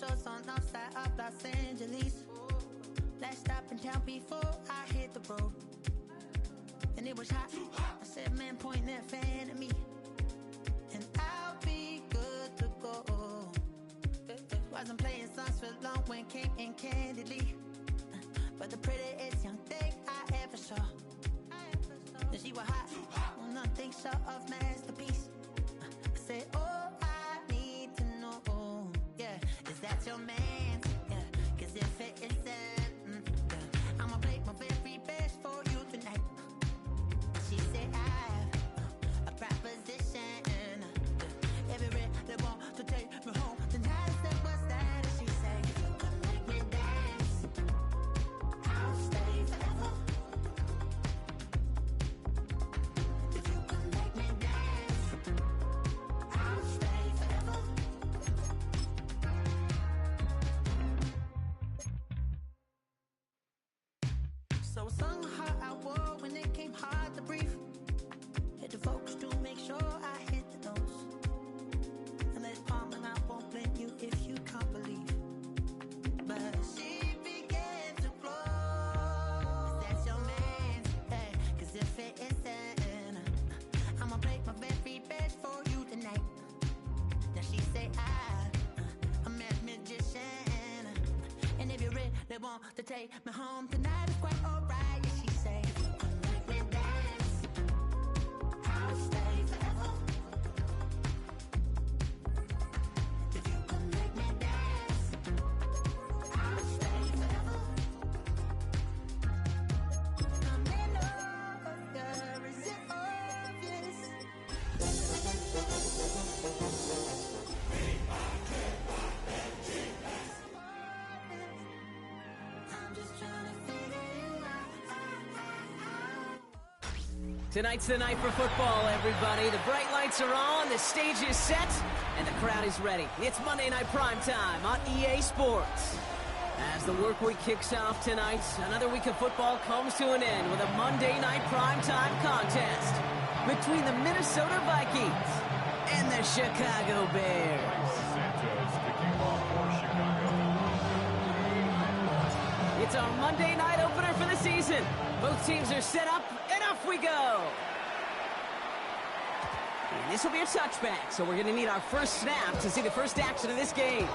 windows on the side of Los Angeles. Last stop in town before I hit the road. And it was hot. I said, man, point that fan at me, and I'll be good to go. Wasn't playing songs for long when came in candidly, but the prettiest young thing I ever saw. And she was hot, well, nothing short of masterpiece. I said, oh, I need to know, yeah, is that your man? Yeah, cause if it isn't, yeah, I'ma play my very best for you tonight. She said, I have a proposition, every red they want to take me home tonight. I said, what's that? And she said, if you can make me dance, I'll stay forever. If you can make me dance, I'll stay forever. So I sung the heart I wore when it came hard to breathe. Hit the focus to make sure I hit the notes. And let it palm, and I won't blame you if you can't believe. But she began to glow. That's your man, hey, cause if it isn't, I'ma play my very best for you tonight. Now she say I'm a magician, and if you really want to take me home tonight, it's quite alright. Yeah, she say, if you can make me dance, I'll stay forever. If you can make me dance, I'll stay forever. I'm in love, girl, is it obvious? I'm just trying to figure you out. Tonight's the night for football, everybody. The bright lights are on, the stage is set, and the crowd is ready. It's Monday Night Primetime on EA Sports. As the work week kicks off tonight, another week of football comes to an end with a Monday Night Primetime contest between the Minnesota Vikings and the Chicago Bears. Santos kicking off for Chicago. It's our Monday night opener for the season. Both teams are set up, and off we go. And this will be a touchback, so we're going to need our first snap to see the first action of this game.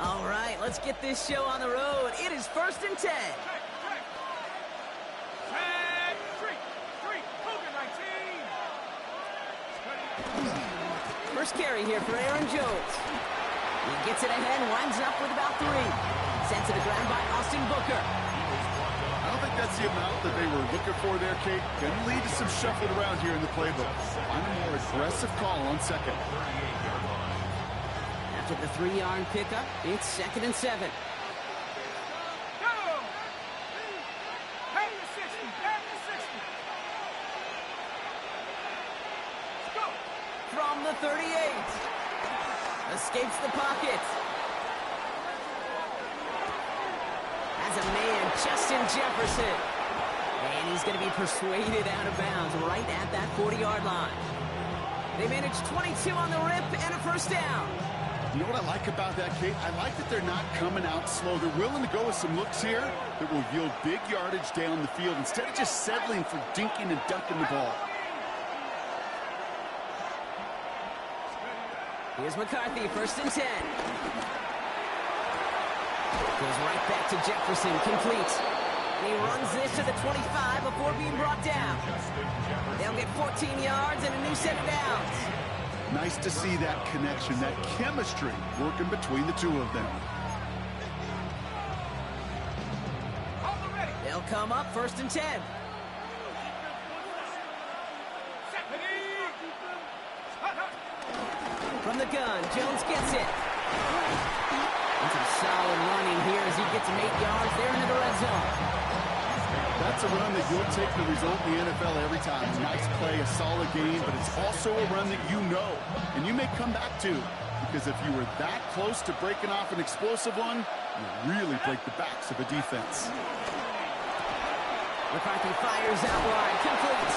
All right, let's get this show on the road. It is 1st and 10. First carry here for Aaron Jones. He gets it ahead, winds up with about 3. Sent to the ground by Austin Booker. I don't think that's the amount that they were looking for there, Kate. Going to lead to some shuffling around here in the playbook. Find a more aggressive call on second. After the 3-yard pickup, it's 2nd and 7. From the 38. Escapes the pocket. Has a man, Justin Jefferson. And he's going to be persuaded out of bounds right at that 40-yard line. They managed 22 on the rip and a first down. You know what I like about that, Kate? I like that they're not coming out slow. They're willing to go with some looks here that will yield big yardage down the field instead of just settling for dinking and dunking the ball. Here's McCarthy, 1st and 10. Goes right back to Jefferson, complete. And he runs this to the 25 before being brought down. They'll get 14 yards and a new set of downs. Nice to see that connection, that chemistry working between the two of them. They'll come up 1st and 10. From the gun, Jones gets it. And some solid running here as he gets some 8 yards there into the red zone. That's a run that you'll take the result in the NFL every time. Nice play, a solid game, but it's also a run that you know, and you may come back to. because if you were that close to breaking off an explosive one, you really break the backs of a defense. McCarthy fires out wide, complete.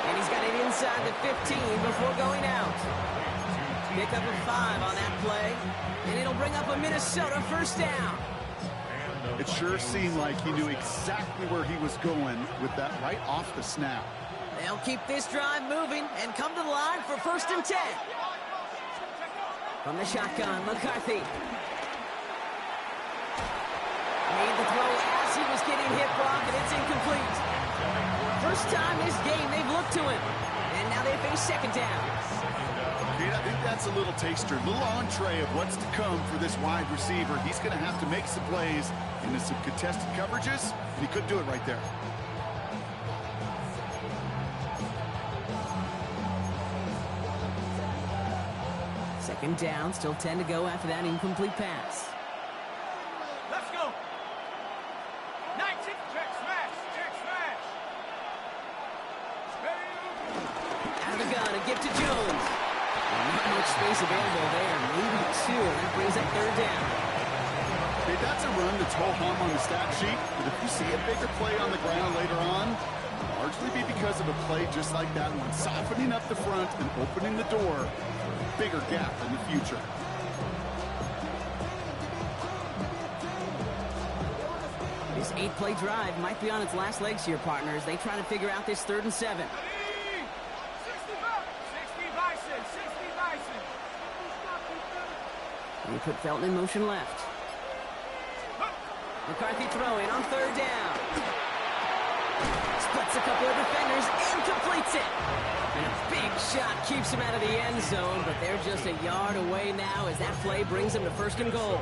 And he's got it inside the 15 before going out. Pick up a 5 on that play, and it'll bring up a Minnesota first down. It sure seemed like he knew exactly where he was going with that right off the snap. They'll keep this drive moving and come to the line for 1st and 10. From the shotgun, McCarthy. Made the throw as he was getting hit, Brock, and it's incomplete. First time this game they've looked to him, and now they face 2nd down. Kate, I think that's a little taster, a little entree of what's to come for this wide receiver. He's going to have to make some plays into some contested coverages, and he could do it right there. Second down, still 10 to go after that incomplete pass. Let's go. 19, check smash, check smash. Out of the gun, a gift to Jones. Not much space available there, maybe 2, and that brings up 3rd down. Hey, that's a run that's ho-hum on the stat sheet, but if you see a bigger play on the ground later on, it'll largely be because of a play just like that one, softening up the front and opening the door for a bigger gap in the future. This 8-play drive might be on its last legs here, partners. They try to figure out this 3rd and 7. 60 Bison, 60 Bison. And you put Felton in motion left. McCarthy throwing on 3rd down. Splits a couple of defenders and completes it. And a big shot keeps him out of the end zone, but they're just a yard away now as that play brings them to 1st and goal.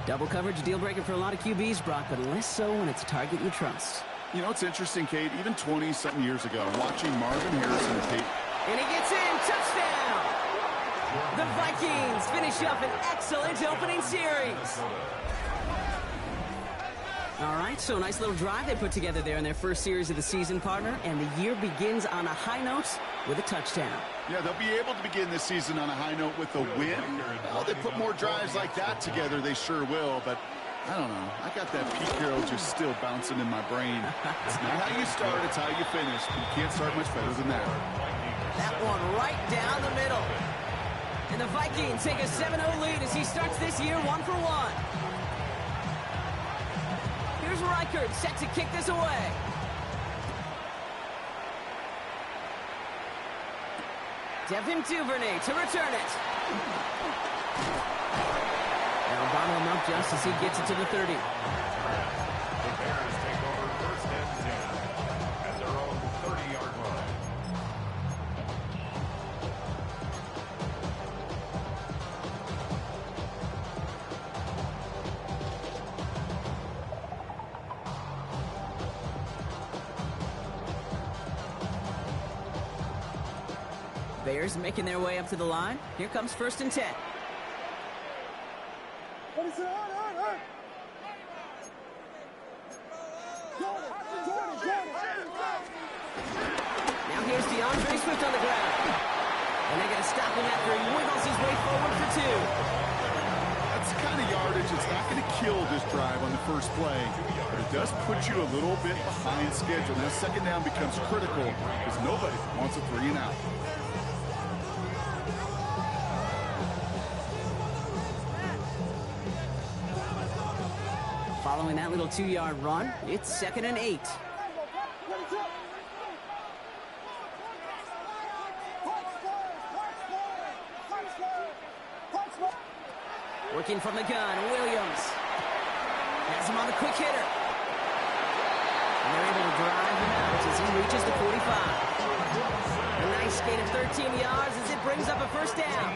Double coverage, deal breaker for a lot of QBs, Brock, but less so when it's a target you trust. You know, it's interesting, Kate, even 20-something years ago, watching Marvin Harrison and Kate. And he gets in, touchdown! The Vikings finish up an excellent opening series. All right, so a nice little drive they put together there in their first series of the season, partner, and the year begins on a high note with a touchdown. Yeah, they'll be able to begin this season on a high note with a win. Well, they put more drives like that together, they sure will, but I don't know. I got that Pete Carroll just still bouncing in my brain. It's not how you start, it's how you finish. You can't start much better than that. That one right down the middle. And the Vikings take a 7-0 lead as he starts this year 1-for-1. Here's Reichert set to kick this away. Devin Duvernay to return it. Now bottle him up just as he gets it to the 30. The Bears take over 1st and 10 at their own 30-yard line. Bears making their way up to the line. Here comes 1st and 10. Now here's DeAndre Swift on the ground. And they're going to stop him after he wiggles his way forward for 2. That's the kind of yardage that's not going to kill this drive on the first play, but it does put you a little bit behind schedule. Now 2nd down becomes critical because nobody wants a 3 and out. Following that little 2-yard run, it's 2nd and 8. Working from the gun, Williams. Has him on the quick hitter. And they're able to drive him out as he reaches the 45. A nice gain of 13 yards as it brings up a 1st down.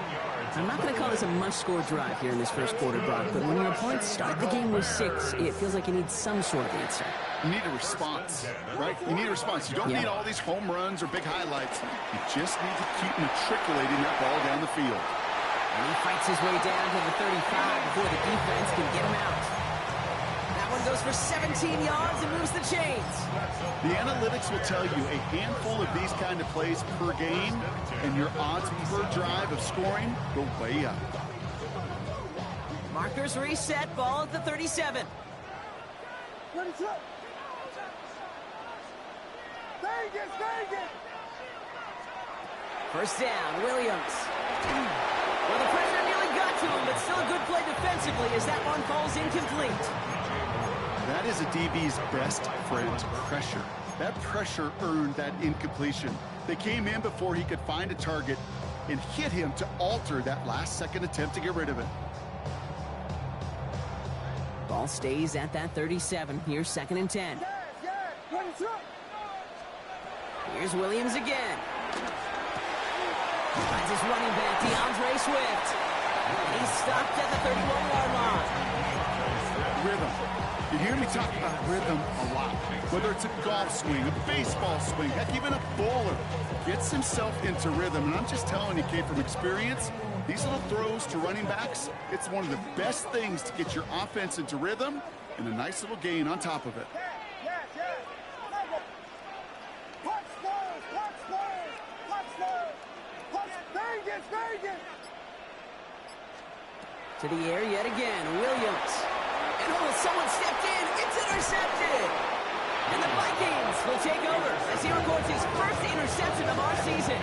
I'm not going to call this a must-score drive here in this first quarter, Brock, but when your opponents start the game with 6, it feels like you need some sort of answer. You need a response, right? You need a response. You don't need all these home runs or big highlights. You just need to keep matriculating that ball down the field. And he fights his way down to the 35 before the defense can get him out. That one goes for 17 yards and moves the chains. The analytics will tell you a handful of these kind of plays per game, and your odds per drive of scoring go way up. Markers reset, ball at the 37. First down, Williams. Well, the pressure nearly got to him, but still a good play defensively as that one falls incomplete. That is a DB's best friend, pressure. That pressure earned that incompletion. They came in before he could find a target and hit him to alter that last-second attempt to get rid of it. Ball stays at that 37. Here's 2nd and 10. Here's Williams again. Finds his running back, DeAndre Swift. And he's stopped at the 31-yard line. Rhythm. You hear me talk about rhythm a lot. Whether it's a golf swing, a baseball swing, heck, even a bowler gets himself into rhythm. And I'm just telling you, Kate, from experience, these little throws to running backs, it's one of the best things to get your offense into rhythm and a nice little gain on top of it. To the air yet again, Williams. And someone stepped in, it's intercepted! And the Vikings will take over as he records his first interception of our season.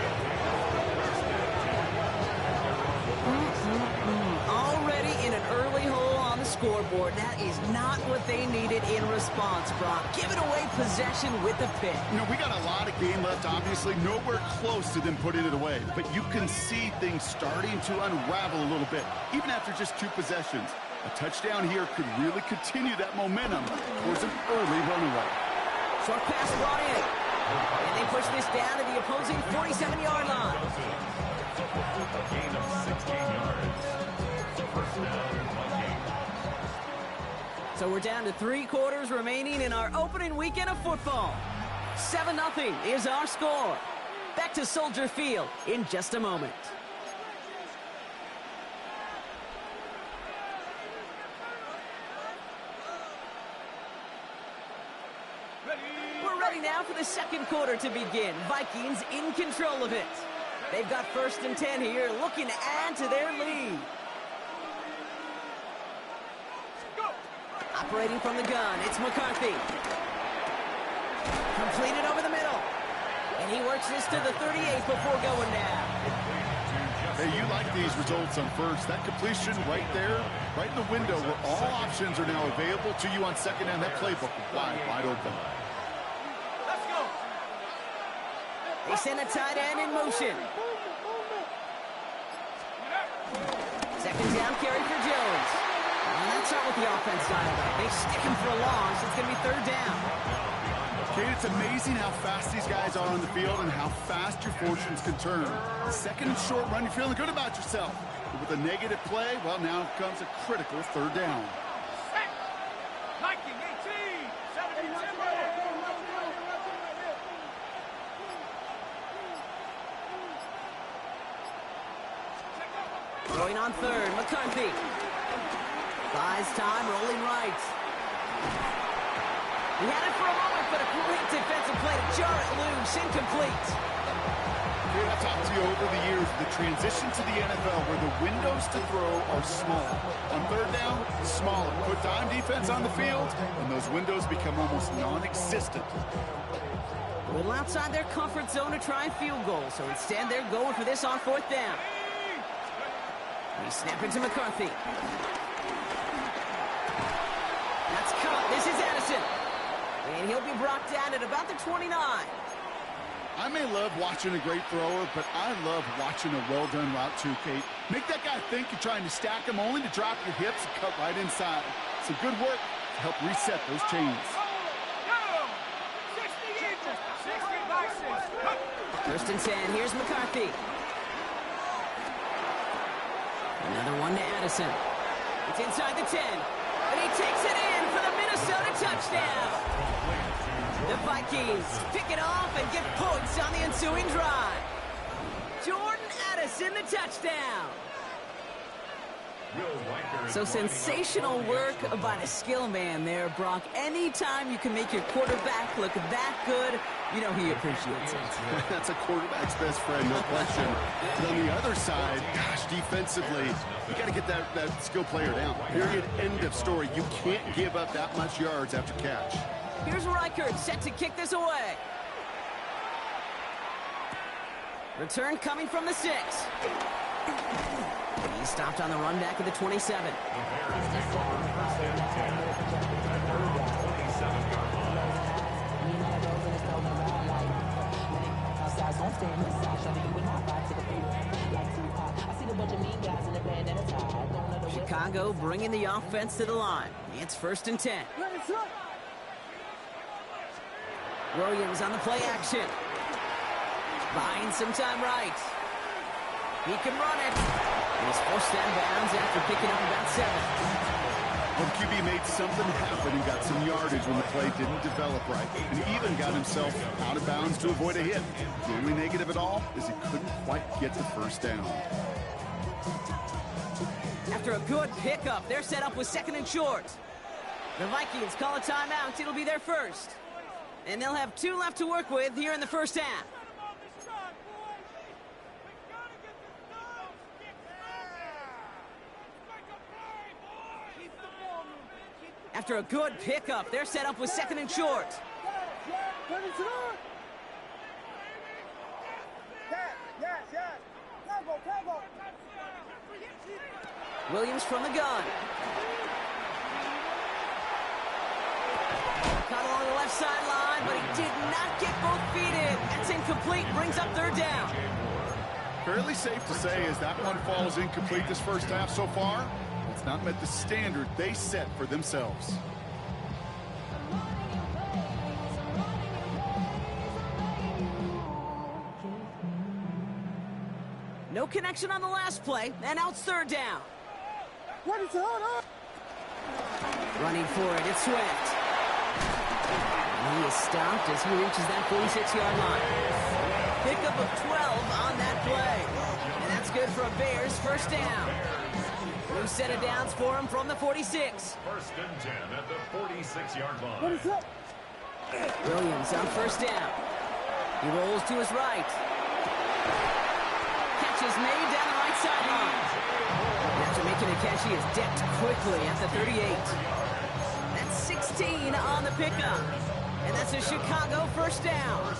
Already in an early hole on the scoreboard. That is not what they needed in response, Brock. Giving away possession with the pick. You know, we got a lot of game left, obviously. Nowhere close to them putting it away. But you can see things starting to unravel a little bit, even after just 2 possessions. A touchdown here could really continue that momentum towards an early runaway. Short pass brought in. And they push this down to the opposing 47-yard line. Gain of 16 yards. First down, 1 game. So we're down to 3 quarters remaining in our opening weekend of football. 7-0 is our score. Back to Soldier Field in just a moment. We're ready now for the second quarter to begin. Vikings in control of it. They've got 1st and 10 here, looking to add to their lead. Operating from the gun, it's McCarthy. Completed over the middle. And he works this to the 38 before going down. Hey, you like these results on first. That completion right there, right in the window where all options are now available to you on second down. That playbook wide open. Let's go. They send a tight end in motion. Second down carry for Jones. And that's not what the offense dialed up. They stick him for a loss. It's going to be 3rd down. Kate, it's amazing how fast these guys are on the field and how fast your fortunes can turn. Second and short run, you're feeling good about yourself. But with a negative play, well, now comes a critical 3rd down. Set. Viking 18. 70 timber. Going on 3rd, McCarthy. Buys time, rolling right. He had it for a moment, but a great defensive play to jar it loose, incomplete. Kate, I've talked to you over the years, the transition to the NFL where the windows to throw are small. On 3rd down, smaller. Put dime defense on the field, and those windows become almost non-existent. A little outside their comfort zone to try a field goal, so instead they're going for this on 4th down. He's snapping to McCarthy. That's caught. This is Addison. And he'll be brought down at about the 29. I may love watching a great thrower, but I love watching a well-done route too, Kate. Make that guy think you're trying to stack him only to drop your hips and cut right inside. Some good work to help reset those chains. Go. 60 inches. 60 Vikings. 1st and 10. Here's McCarthy. Another one to Addison. It's inside the 10. And he takes it in for the Minnesota touchdown. The Vikings pick it off and get points on the ensuing drive. Jordan Addison, the touchdown. So sensational work by the skill man there, Brock. Anytime you can make your quarterback look that good, you know he appreciates it. That's a quarterback's best friend, no question. But on the other side, gosh, defensively, you got to get that skill player down. Period, end of story. You can't give up that much yards after catch. Here's Reichert set to kick this away. Return coming from the 6. He stopped on the run back at the 27. The Bears take over first and 10 at their own 27-yard line. Chicago bringing the offense to the line. It's first and 10. Williams on the play action. Buying some time right. He can run it. He's forced out of bounds after picking up about 7. Well, QB made something happen and got some yardage when the play didn't develop right. And he even got himself out of bounds to avoid a hit. The only negative at all is he couldn't quite get the first down. After a good pickup, they're set up with 2nd and short. The Vikings call a timeout. It'll be their first. And they'll have 2 left to work with here in the first half. After a good pickup, they're set up with 2nd and short. Williams from the gun. Caught along the left sideline, but he did not get both feet in. That's incomplete, brings up 3rd down. Fairly safe to say as that one falls incomplete this first half so far, it's not met the standard they set for themselves. No connection on the last play, and out 3rd down. Running for it, it's Swift. And he is stopped as he reaches that 46-yard line. Pickup of 12 on that play. And that's good for a Bears first down. New set of downs for him from the 46. First and 10 at the 46-yard line. Williams on first down. He rolls to his right. Catch is made down the right sideline. After making a catch, he is decked quickly at the 38. That's 16 on the pickup. And that's a Chicago first down.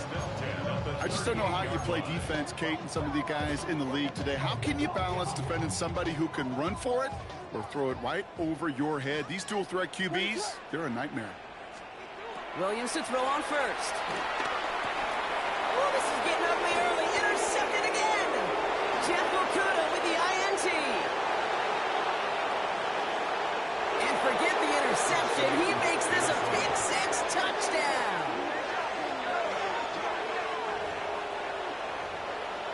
I just don't know how you play defense, Kate, and some of the guys in the league today. How can you balance defending somebody who can run for it or throw it right over your head? These dual threat QBs, they're a nightmare. Williams to throw on first. Oh, this is getting ugly early. Intercepted again. Jeff Okuda with the INT. And forget the interception. He makes this a pick-6 touchdown.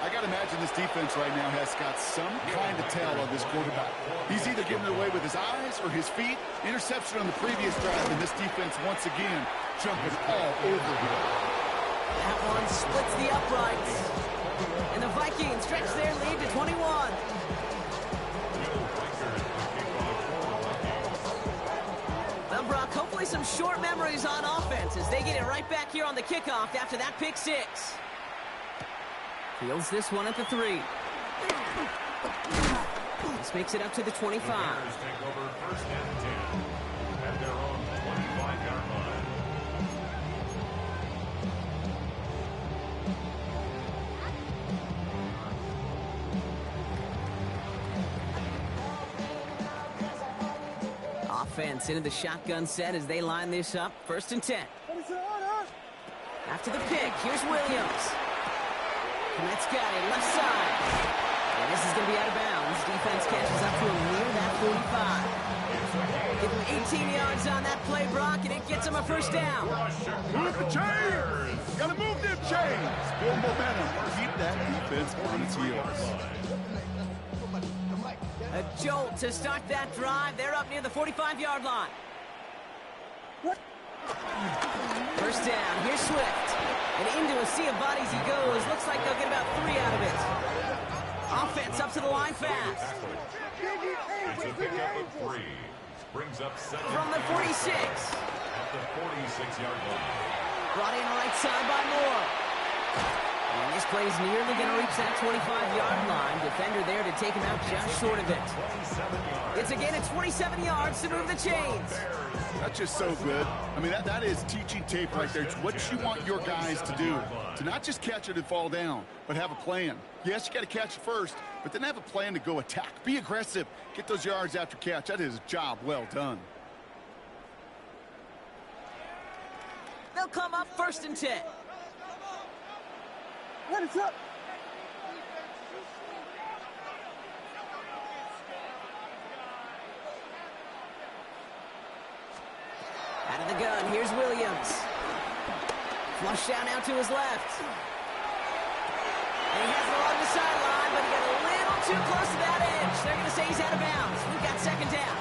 I got to imagine this defense right now has got some kind of tell on this quarterback. He's either giving it away with his eyes or his feet. Interception on the previous drive, and this defense once again jumping all over him. That one splits the uprights. And the Vikings stretch their lead to 21. Well, Brock, hopefully some short memories on offense as they get it right back here on the kickoff after that pick-6. Fields this one at the 3. This makes it up to the 25. The Bears take over first and 10 at their own 25-yard line. Offense into the shotgun set as they line this up. First and 10. After the pick, here's Williams. Komet's got it, left side. And this is going to be out of bounds. Defense catches up to him near that 45. Give him 18 yards on that play, Brock, and it gets him a first down. Move the chains! Gotta move them chains! Build momentum. Keep that defense on its heels. A jolt to start that drive. They're up near the 45-yard line. First down, here's Swift. And into a sea of bodies he goes. Looks like they'll get about 3 out of it. Offense up to the line fast. It's a pickup of 3. Brings up 7 From the 46. at the 46-yard line. Brought in right side by Moore. And this play's nearly going to reach that 25-yard line. Defender there to take him out just short of it. 27 yards. It's a gain of 27 yards to move the chains. That's just so good. I mean, that is teaching tape right there. It's what you want your guys to do. To not just catch it and fall down, but have a plan. Yes, you got to catch it first, but then have a plan to go attack. Be aggressive. Get those yards after catch. That is a job well done. They'll come up 1st and 10. What is up? Out of the gun, here's Williams. Flush down out to his left. And he has it along the sideline, but he got a little too close to that edge. They're going to say he's out of bounds. We've got 2nd down.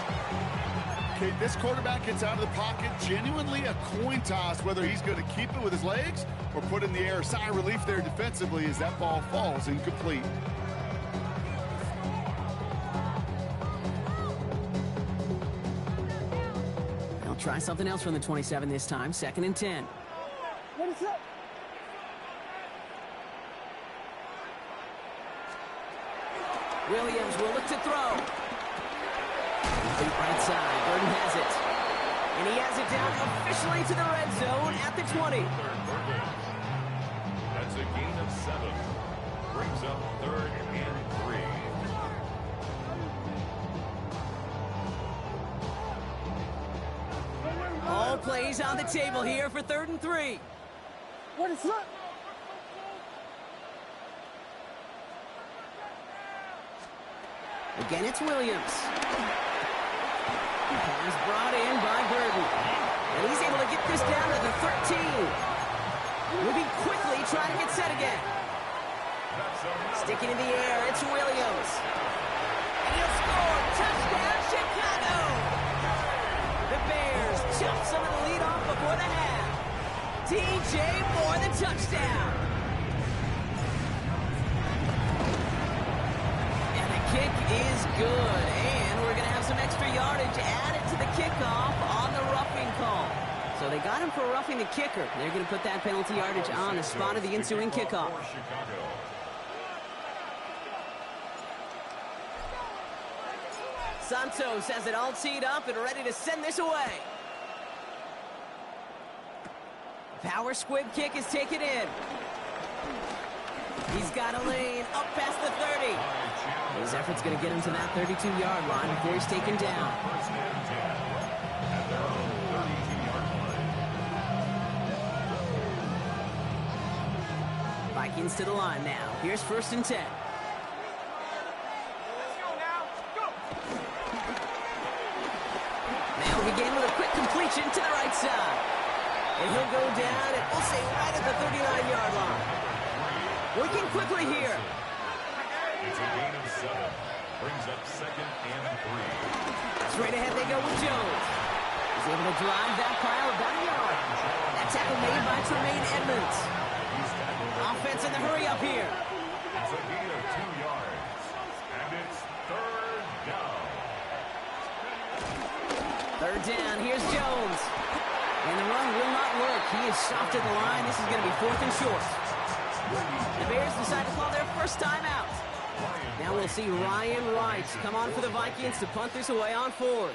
Okay, this quarterback gets out of the pocket. Genuinely a coin toss whether he's going to keep it with his legs or put it in the air. Sigh of relief there defensively as that ball falls incomplete. They'll try something else from the 27 this time. 2nd and 10. What is up? Williams will look to throw. Complete right side. Burton has it. And he has it down officially to the red zone at the 20. That's a gain of 7. Brings up 3rd and 3. All plays on the table here for 3rd and 3. What is up? Again, it's Williams. Pass brought in by Burton. And he's able to get this down to the 13. Moving quickly, trying to get set again. Sticking in the air, it's Williams. And he'll score. Touchdown, Chicago! The Bears jump some of the lead off before the half. DJ Moore, the touchdown. And the kick is good. And we're going to have some extra yardage added to the kickoff on the roughing call. So they got him for roughing the kicker. They're going to put that penalty yardage on the spot of the ensuing kickoff. Santos has it all teed up and ready to send this away. Power squib kick is taken in. He's got a lane up past the 30. His effort's going to get him to that 32-yard line before he's taken down. Vikings to the line now. Here's 1st and 10. They'll begin with a quick completion to the right side. And he'll go down, and we'll say right at the 39-yard line. Working quickly here. It's a gain of 7. Brings up 2nd and 3. Straight ahead they go with Jones. He's able to drive that pile about a yard. That tackle made by Tremaine Edmonds. Offense in the hurry up here. It's a gain of 2 yards. And it's 3rd down. 3rd down, here's Jones. And the run will not work. He is stopped at the line. This is going to be 4th and short. The Bears decide to call their first timeout. Now we'll see Ryan Wright come on for the Vikings to punt this away on 4th.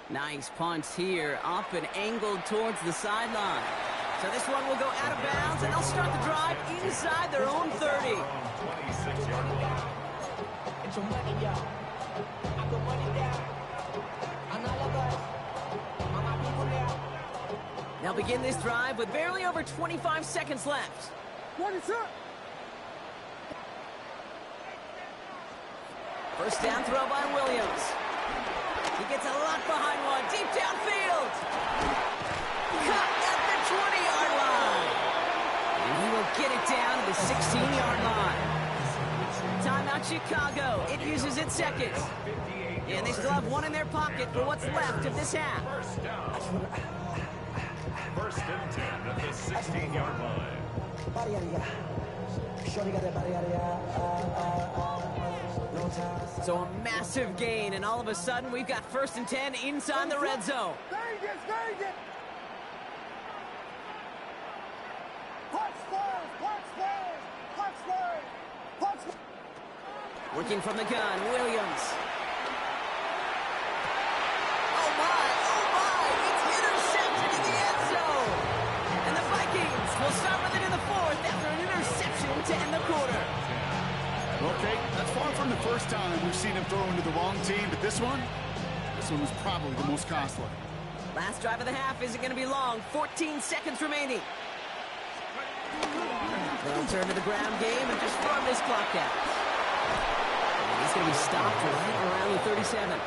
Nice punt here, up and angled towards the sideline. So this one will go out of bounds, and they'll start the drive inside their own 30. 26-yard line. Get your money, y'all. I put money down. I'm not a bus. I'm my people now. They'll begin this drive with barely over 25 seconds left. What is up? First down throw by Williams. He gets a lot behind one, deep downfield. Cut at the 20-yard line. And he will get it down to the 16-yard line. Timeout Chicago. It uses its second. And they still have one in their pocket for what's left of this half. First down. 1st and 10 at the 16-yard line. Shorty got that body out of no time. So a massive gain, and all of a sudden we've got 1st and 10 inside the red zone. Vegas! Working from the gun, Williams. Oh my, it's intercepted in the end zone. And the Vikings will start with it in the 4th after an interception to end the quarter. Okay, that's far from the first time we've seen him throw into the wrong team, but this one was probably the most costly. Last drive of the half isn't going to be long. 14 seconds remaining. They'll turn to the ground game and just run this clock out. He's going to be stopped right around the 37.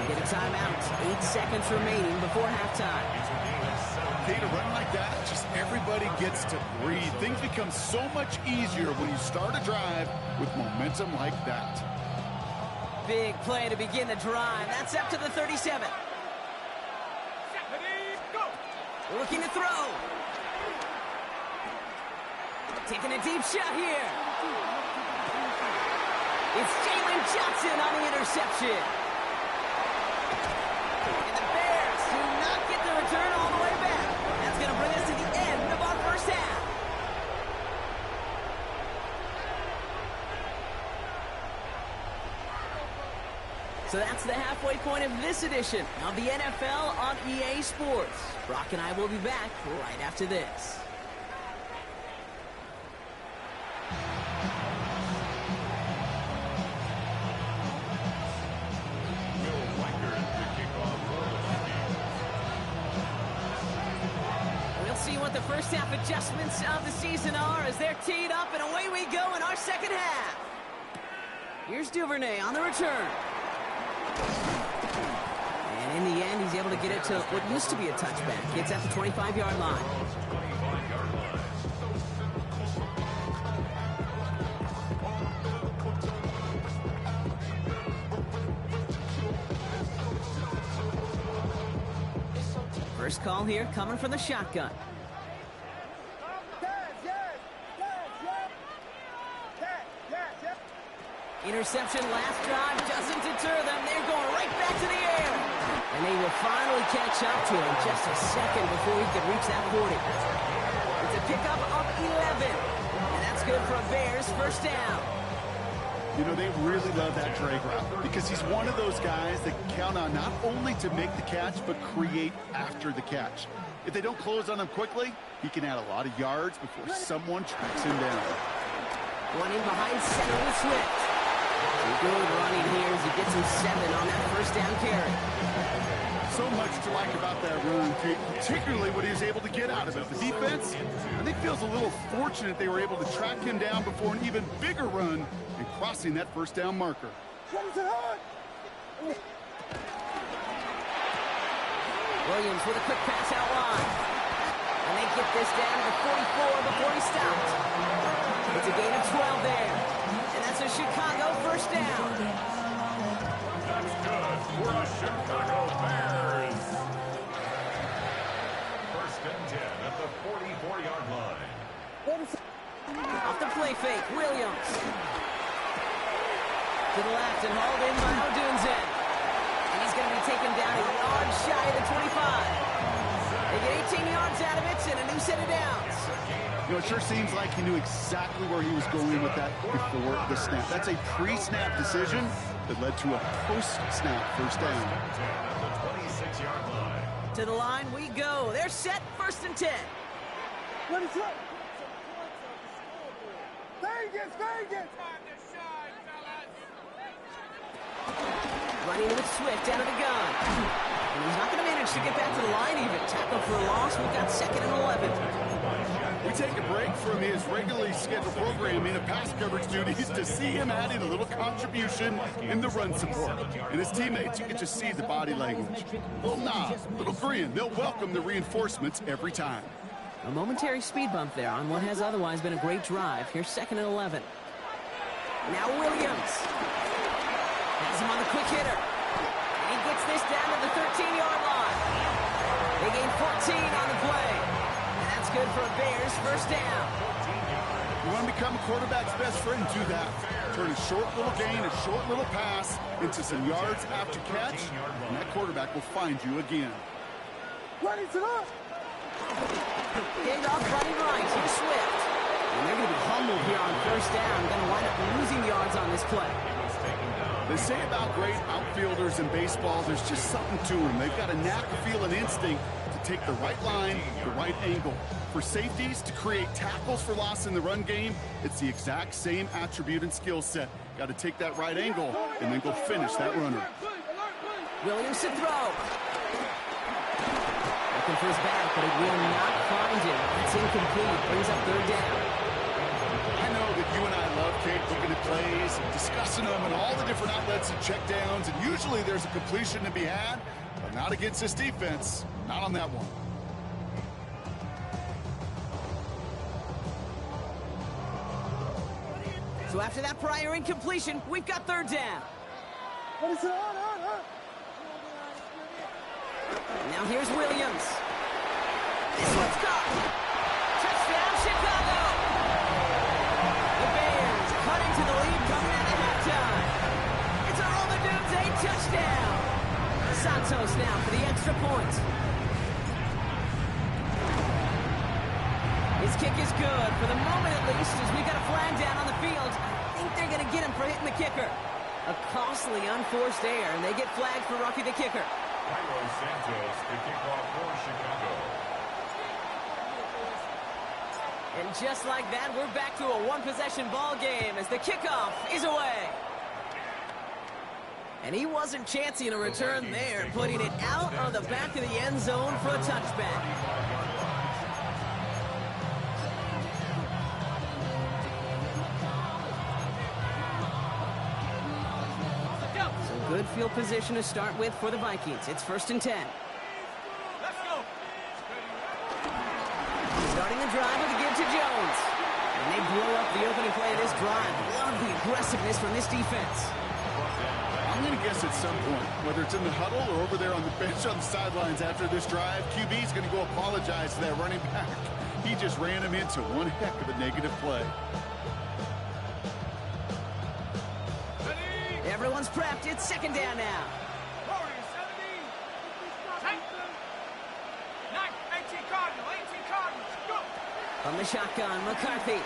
We get a timeout. 8 seconds remaining before halftime. Okay, to run like that, just everybody gets to breathe. Things become so much easier when you start a drive with momentum like that. Big play to begin the drive. That's up to the 37. Looking to throw. Taking a deep shot here. It's Jalen Johnson on the interception. And the Bears do not get the return all the way back. That's going to bring us to the end of our first half. So that's the halfway point of this edition of the NFL on EA Sports. Brock and I will be back right after this. We'll see what the first half adjustments of the season are as they're teed up, and away we go in our second half. Here's Duvernay on the return. And in the end, he's able to get it to what used to be a touchback. It's at the 25-yard line. First call here coming from the shotgun. Interception last drive doesn't deter them. They're going right back to the air. And they will finally catch up to him just a second before he could reach that 40. It's a pickup of 11. And that's good for a Bears first down. You know, they really love that drag route because he's one of those guys that count on not only to make the catch, but create after the catch. If they don't close on him quickly, he can add a lot of yards before someone tracks him down. One in behind center with Swift. Good running here as he gets him 7 on that first down carry. So much to like about that run, particularly what he was able to get out of it. The defense, I think, feels a little fortunate they were able to track him down before an even bigger run and crossing that first down marker. Williams with a quick pass out wide. And they get this down to the 44 before he stopped. It's a gain of 12 there. And that's a Chicago first down. That's good for the Chicago Bears. First and 10 at the 44-yard line. Off the play fake, Williams. To the left and hauled in by Odunzen. And he's going to be taken down a yard shy of the 25. They get 18 yards out of it and a new set of downs. You know, it sure seems like he knew exactly where he was going with that before the snap. That's a pre-snap decision that led to a post-snap first down. To the line we go. They're set, first and 10. Let it run. Vegas! Running with Swift out of the gun. And he's not going to manage to get back to the line even. Tackle for a loss. We've got 2nd and 11. We take a break from his regularly scheduled programming of pass coverage duties to see him adding a little contribution in the run support. And his teammates, you can just see the body language. Little nod, little grin. They'll welcome the reinforcements every time. A momentary speed bump there on what has otherwise been a great drive. Here's 2nd and 11. Now Williams. Has him on the quick hitter. And he gets this down to the 13-yard line. They gain 14 on the play. And that's That's good for a Bears first down. You want to become a quarterback's best friend, do that. Turn a short little gain, a short little pass into some yards after catch, and that quarterback will find you again. Gave off running right. Here's Swift. And they're going to be humbled here on first down. Going to wind up losing yards on this play. They say about great outfielders in baseball, there's just something to them. They've got a knack, feel, and instinct to take the right line, the right angle. For safeties, to create tackles for loss in the run game, it's the exact same attribute and skill set. Got to take that right angle and then go finish that runner. Williams to throw. Looking for his back, but it will not find him. It's incomplete. Brings up third down. I know that you and I love, Kate, looking at plays and discussing them and all the different outlets and checkdowns, and usually there's a completion to be had, but not against this defense. Not on that one. So after that prior incompletion, we've got third down. Now here's Williams. This one's caught. Touchdown, Chicago. The Bears cutting to the lead coming out of halftime. It's a Roll the Doomsday touchdown. Santos now for the extra point. His kick is good, for the moment at least, as we got a flag down on the field. I think they're going to get him for hitting the kicker. A costly unforced error, and they get flagged for roughing the kicker. Santos, the kickoff for Chicago. And just like that, we're back to a one-possession ball game as the kickoff is away. And he wasn't chancing a return there, putting it out of the back of the end zone for a touchback. Good field position to start with for the Vikings. It's 1st and 10. Let's go. Starting the drive with a give to Jones. And they blow up the opening play of this drive. Love the aggressiveness from this defense. I'm going to guess at some point, whether it's in the huddle or over there on the bench on the sidelines after this drive, QB's going to go apologize to that running back. He just ran him into one heck of a negative play. Everyone's prepped. It's 2nd down now. From the shotgun, McCarthy.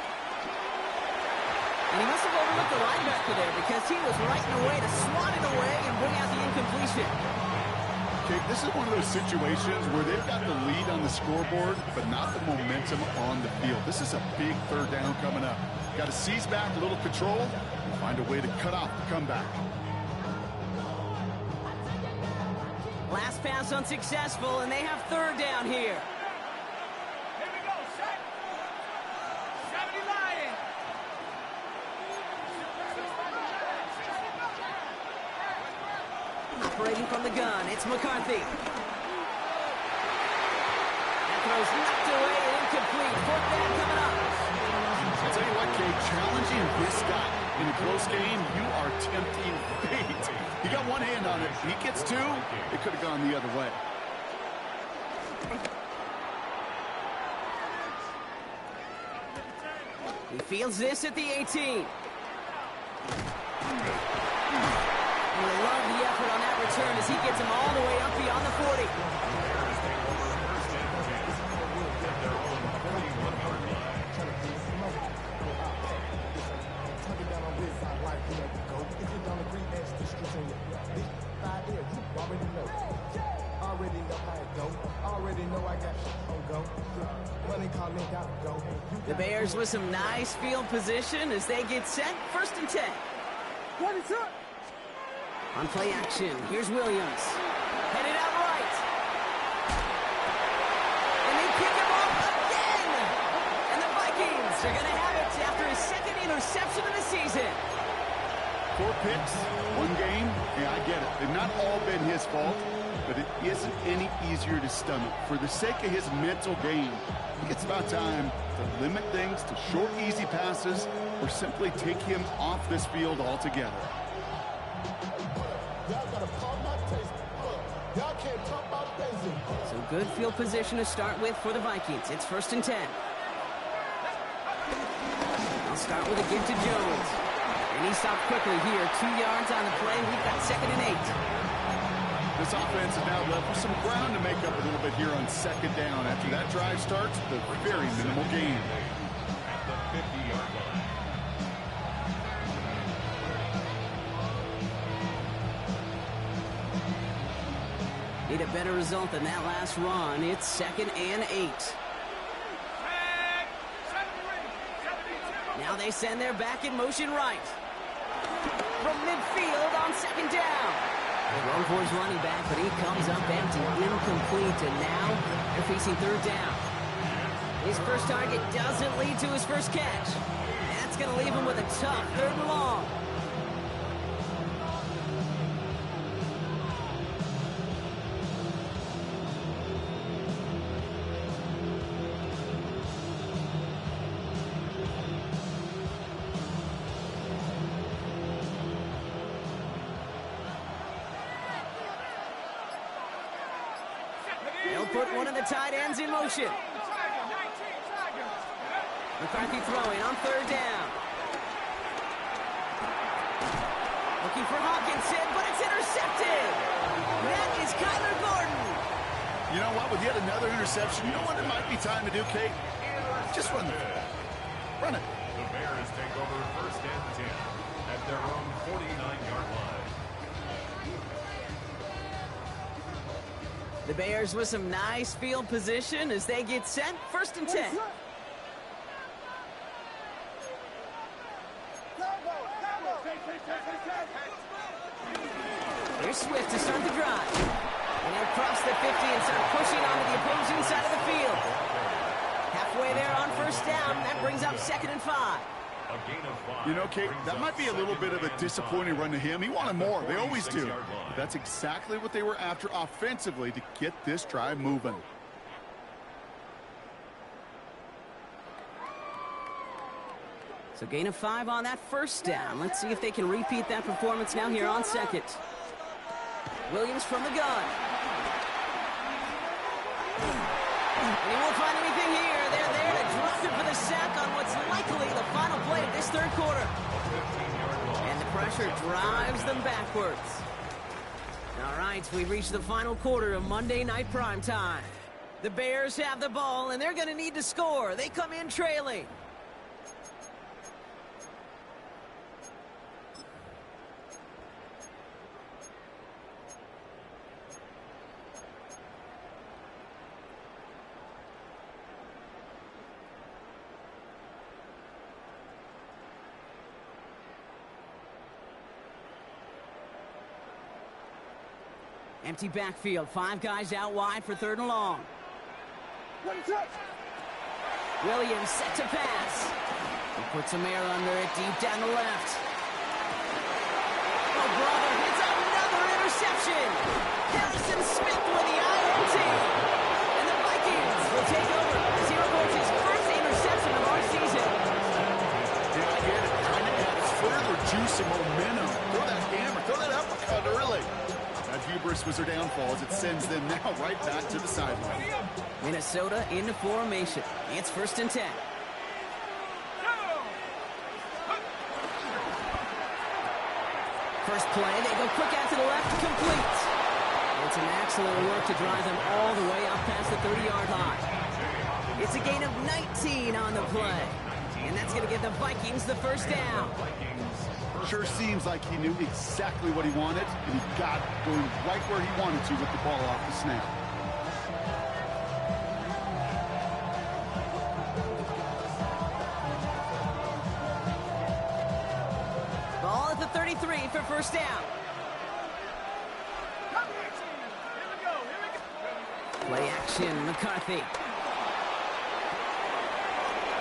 And he must have overlooked the linebacker there because he was right in a way to swat it away and bring out the incompletion. Okay, this is one of those situations where they've got the lead on the scoreboard, but not the momentum on the field. This is a big 3rd down coming up. Got to seize back a little control and find a way to cut off the comeback. Last pass unsuccessful, and they have 3rd down here. Here we go, set. 70 Lions. Operating from the gun, it's McCarthy. That throw's knocked away and incomplete. 4th down coming up. I'll tell you what, Kate, challenging this guy in a close game, you are tempting fate. He got one hand on it. He gets 2. It could have gone the other way. He fields this at the 18. And we love the effort on that return as he gets him all the way up beyond the 40. The Bears with some nice field position as they get set. 1st and 10. What is up? On play action, here's Williams. Headed out right. And they kick him off again. And the Vikings are going to have it after his 2nd interception of the season. 4 picks, 1 game. Yeah, I get it. They've not all been his fault, but it isn't any easier to stomach. For the sake of his mental game, I think it's about time to limit things to short, easy passes or simply take him off this field altogether. So good field position to start with for the Vikings. It's 1st and 10. I'll start with a give to Jones. And he stopped quickly here. 2 yards on the play. We've got 2nd and 8. This offense is now left with some ground to make up a little bit here on 2nd down. After that drive starts, the very minimal gain. At the 50-yard line. Need a better result than that last run. It's 2nd and 8. Now they send their back in motion right. From midfield on 2nd down. Thrown for his running back, but he comes up empty, incomplete, and now they're facing 3rd down. His first target doesn't lead to his first catch. That's going to leave him with a tough 3rd and long. They'll put one of the tight ends in motion. McCarthy throwing on 3rd down. Looking for Hawkinson, but it's intercepted. That is Kyler Gordon. You know what? With yet another interception, you know what it might be time to do, Kate? Just run the ball. Run it. The Bears take over 1st and 10 at their own 49-yard line. The Bears with some nice field position as they get set. 1st and 10. Here's Swift to start the drive. And he'll cross the 50 and start pushing onto the opposing side of the field. Halfway there on 1st down. That brings up 2nd and 5. You know, Kate, that might be a little bit of a disappointing run to him. He wanted more. They always do. But that's exactly what they were after offensively to get this drive moving. So gain of 5 on that 1st down. Let's see if they can repeat that performance now here on 2nd. Williams from the gun. And he won't find anything here. They're there to drop it for the sack on what's likely the final play of this 3rd quarter. And the pressure drives them backwards. All right, we've reached the final quarter of Monday Night Primetime. The Bears have the ball, and they're going to need to score. They come in trailing. Empty backfield. 5 guys out wide for 3rd and long. Williams set to pass. He puts some air under it deep down the left. Oh, brother, hits another interception. Harrison Smith with the INT. And the Vikings will take over as he records his first interception of our season. Yeah, I get it. Kind of adds further juice and momentum. Throw that hammer. Throw that uppercut early. That hubris was their downfall as it sends them now right back to the sideline. Minnesota into formation. It's 1st and 10. First play, they go quick out to the left, complete. It's an excellent work to drive them all the way up past the 30-yard line. It's a gain of 19 on the play. And that's going to give the Vikings the 1st down. Sure seems like he knew exactly what he wanted, and he got going right where he wanted to with the ball off the snap. Ball at the 33 for 1st down. Play action, McCarthy.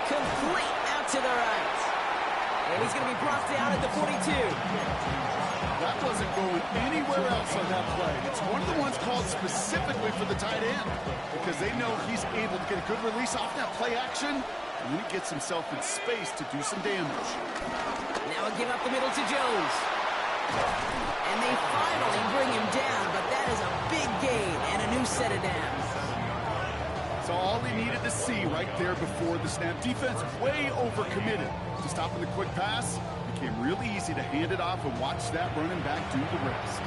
Complete out to the right. And he's going to be brought down at the 42. That wasn't going anywhere else on that play. It's one of the ones called specifically for the tight end because they know he's able to get a good release off that play action, and then he gets himself in space to do some damage. Now a give up the middle to Jones. And they finally bring him down, but that is a big gain and a new set of downs. So all he needed to see right there before the snap. Defense way overcommitted to stopping the quick pass. It became really easy to hand it off and watch that running back do the rest.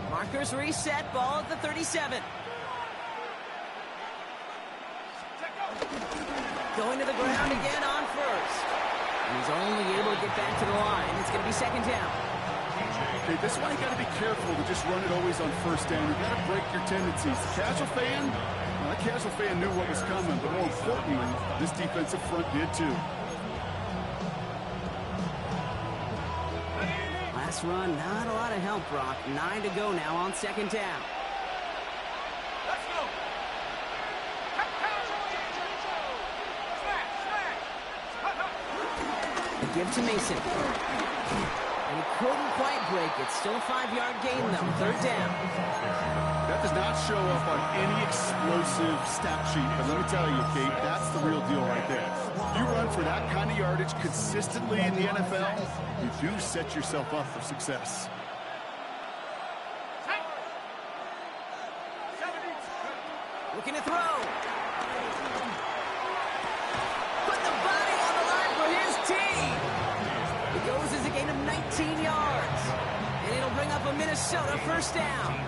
Markers reset, ball at the 37. Going to the ground again on first. And he's only able to get back to the line. It's going to be second down. Okay, this is why you got to be careful to just run it always on first down. You got to break your tendencies. Casual fan, well, that casual fan knew what was coming, but more importantly, this defensive front did too. Last run, not a lot of help, Brock. 9 to go now on second down. Let's go. Give to Mason. And he couldn't quite break it. Still a 5-yard gain, though. Third down. That does not show up on any explosive stat sheet, but let me tell you, Kate, that's the real deal right there. You run for that kind of yardage consistently in the NFL, you do set yourself up for success. Looking to throw. Put the body on the line for his team. It goes as a gain of 19 yards. And it'll bring up a Minnesota first down.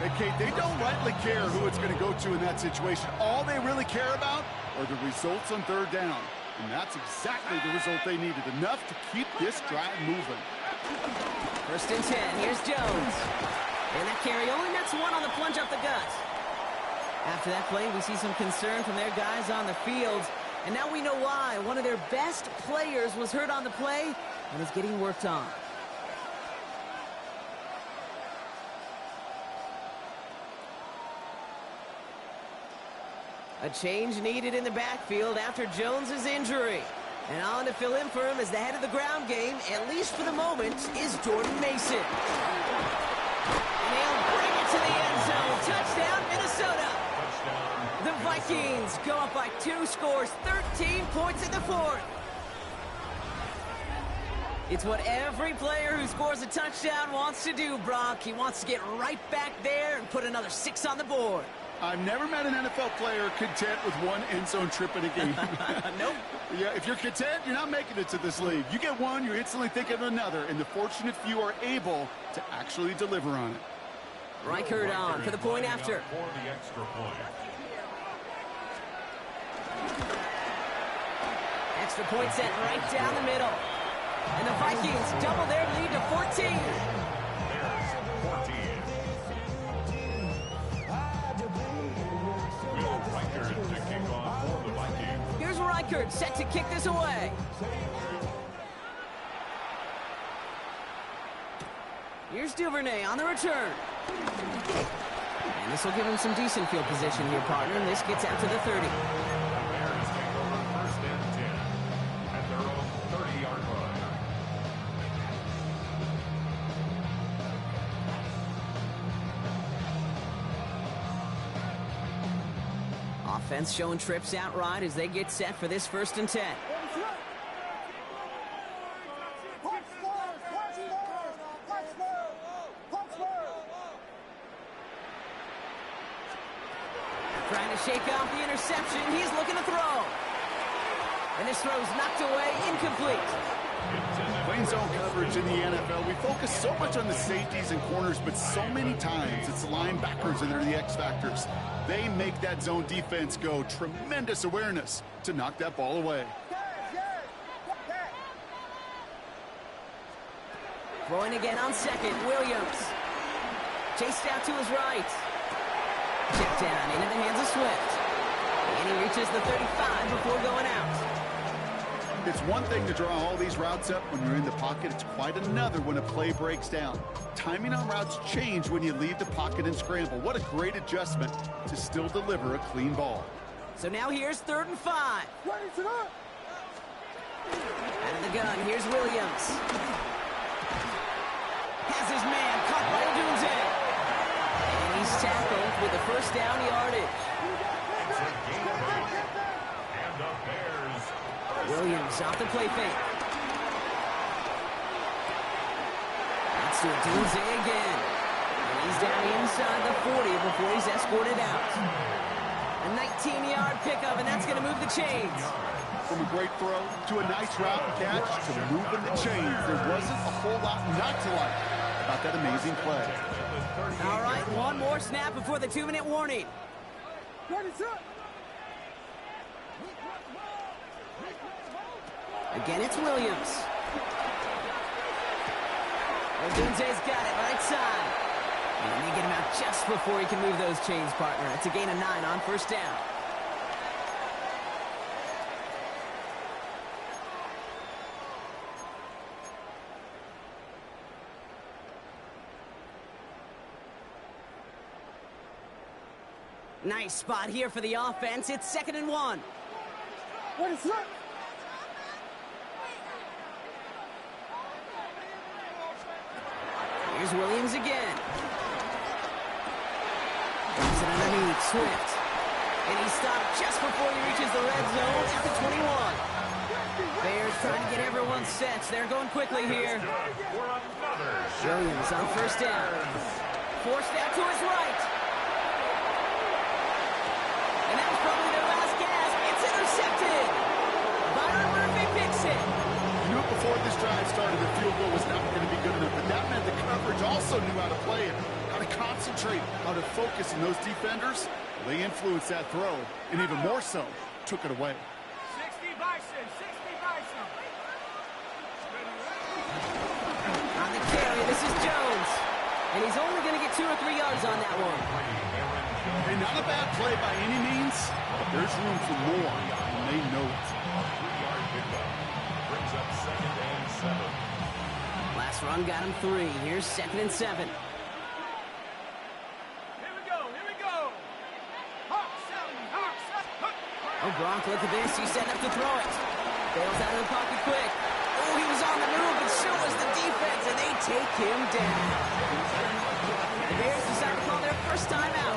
Hey, Kate, they don't rightly care who it's going to go to in that situation. All they really care about are the results on third down. And that's exactly the result they needed. Enough to keep this drive moving. First and 10. Here's Jones. And that carry only nets one on the plunge up the gut. After that play, we see some concern from their guys on the field. And now we know why. One of their best players was hurt on the play and is getting worked on. A change needed in the backfield after Jones's injury. And on to fill in for him as the head of the ground game, at least for the moment, is Jordan Mason. And he'll bring it to the end zone. Touchdown, Minnesota. The Vikings go up by 2 scores, 13 points in the fourth. It's what every player who scores a touchdown wants to do, Brock. He wants to get right back there and put another 6 on the board. I've never met an NFL player content with one end zone trip in a game. Nope. Yeah, if you're content, you're not making it to this league. You get one, you're instantly thinking of another, and the fortunate few are able to actually deliver on it. Reichert on for the point after. For the extra point. Extra point set right down the middle. And the Vikings double their lead to 14. Bears 14. Will Reichert to kick off for the Vikings. Here's Reichert set to kick this away. Here's Duvernay on the return. And this will give him some decent field position here, partner. And this gets out to the 30. The Bears take over first and 10 at their own 30-yard line. Offense showing trips out right as they get set for this first and 10. Trying to shake off the interception. He's looking to throw. And this throw's knocked away, incomplete. Playing zone coverage in the NFL, we focus so much on the safeties and corners, but so many times it's the linebackers that are the X factors. They make that zone defense go. Tremendous awareness to knock that ball away. Throwing again on second, Williams. Chased out to his right. Check down into the hands of Swift. And he reaches the 35 before going out. It's one thing to draw all these routes up when you're in the pocket. It's quite another when a play breaks down. Timing on routes change when you leave the pocket and scramble. What a great adjustment to still deliver a clean ball. So now here's 3rd and 5. Out of the gun, here's Williams. Has his man caught by Odunze. And he's tackled with the first down yardage. It's a gain of Williams off the play fake. Let's do Dunze again. And he's down inside the 40 before he's escorted out. A 19-yard pickup, and that's going to move the chains. From a great throw to a nice route and catch to moving the chains, there wasn't a whole lot not to like about that amazing play. All right, one more snap before the 2-minute warning. Again, it's Williams. Dunze's got it, right side. And they get him out just before he can move those chains, partner. It's a gain of 9 on first down. Nice spot here for the offense. It's 2nd and 1. What is up? Here's Williams again. Comes it underneath, Swift. And he stopped just before he reaches the red zone at the 21. Bears trying to get everyone set. They're going quickly here. Williams on first down. Forced out to his right. And that was probably their last gasp. It's intercepted. Byron Murphy picks it. You knew before this drive started the field goal was not going to be good enough, but that meant the coverage also knew how to play it, how to concentrate, how to focus, and those defenders, they influenced that throw, and even more so, took it away. 60 Bison, 60 Bison. On the carry, this is Jones. And he's only going to get 2 or 3 yards on that one. And not a bad play by any means, but there's room for more, and they know it. 3-yard pickup. Brings up 2nd and 7. Last run got him 3. Here's 2nd and 7. Here we go, here we go. Hawks, Hawks, Oh, Gronk, look at this. He's setting up to throw it. Bails out of the pocket quick. Oh, he was on the move, but so was the defense, and they take him down. The Bears decide to call their first time out.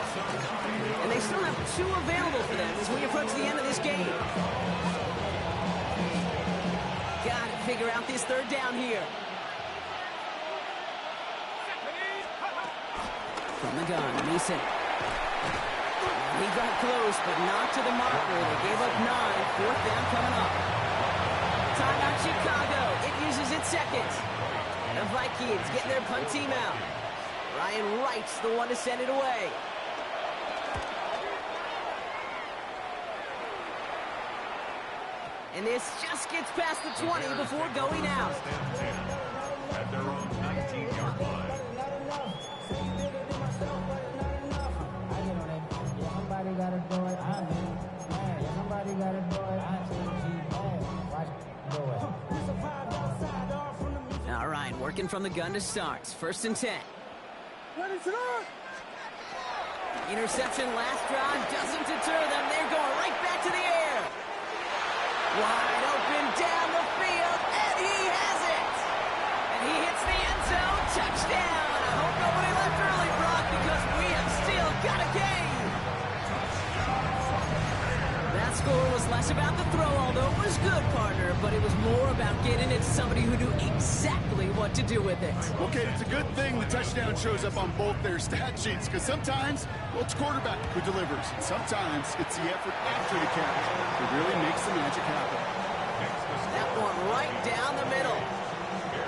And they still have 2 available for them as we approach the end of this game. Got to figure out this 3rd down here. From the gun, Neeson. He got close, but not to the marker. They gave up 9. 4th down coming up. Timeout Chicago. It uses its 2nd. The Vikings getting their punt team out. Ryan Wright's the one to send it away. And this just gets past the 20 before going out. At their own 19-yard line. Somebody gotta do it. Somebody gotta do it. All right, working from the gun to start. 1st and 10. What is it on? Interception last drive doesn't deter them. They're going right back to the air. Wide open down the field, and he has it. And he hits the end zone. Touchdown. I hope nobody left early, Brock, because we have still got a game. That score was less about the throw, although it was good, partner, but it was more about getting it to somebody who knew exactly what to do with it. Okay, it's a good thing the touchdown shows up on both their stat sheets, because sometimes, well, it's quarterback who delivers. And sometimes it's the effort after the catch that really makes the magic happen. That one right down the middle.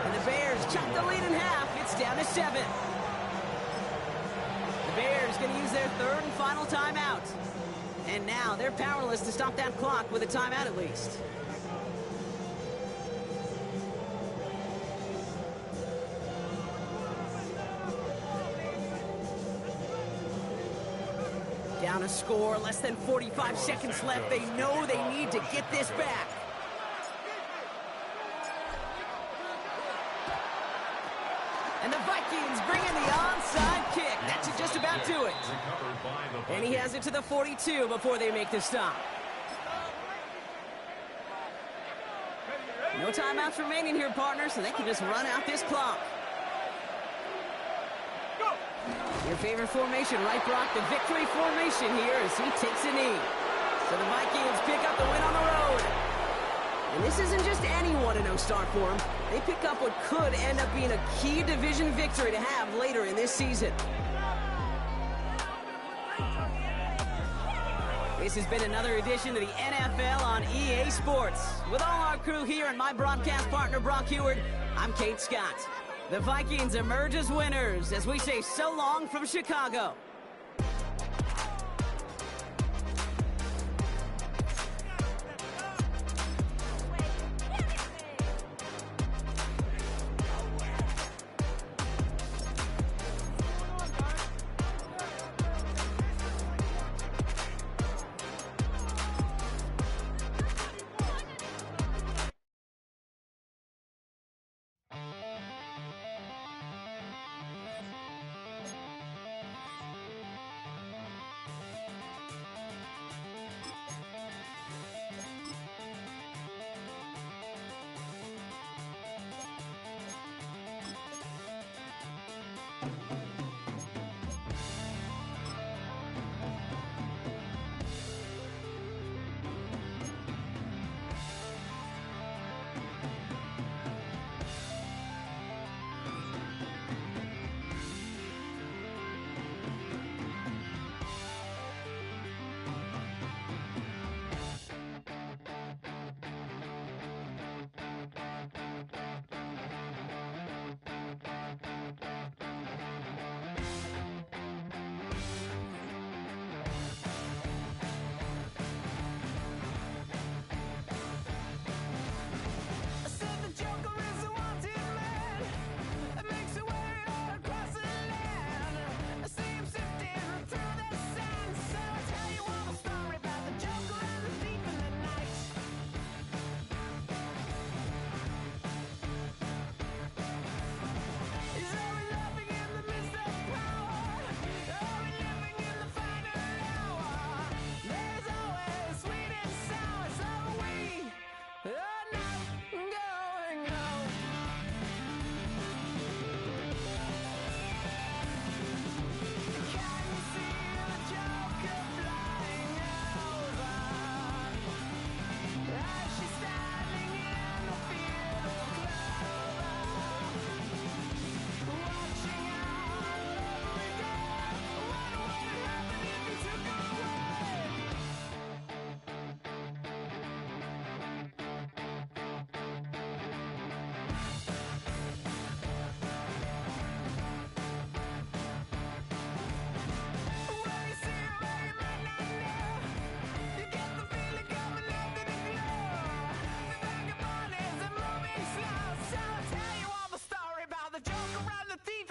And the Bears chop the lead in half. It's down to 7. The Bears going to use their 3rd and final timeout. And now they're powerless to stop that clock with a timeout at least. Down a score, less than 45 seconds left. They know they need to get this back. And the Vikings bring in the onside kick. That should just about do it. And he has it to the 42 before they make the stop. No timeouts remaining here, partner, so they can just run out this clock. Your favorite formation, right, Brock? The victory formation here as he takes a knee. So the Vikings pick up the win on the road. And this isn't just any 1-0 start for them. They pick up what could end up being a key division victory to have later in this season. This has been another edition of the NFL on EA Sports. With all our crew here and my broadcast partner, Brock Heward, I'm Kate Scott. The Vikings emerge as winners as we say so long from Chicago.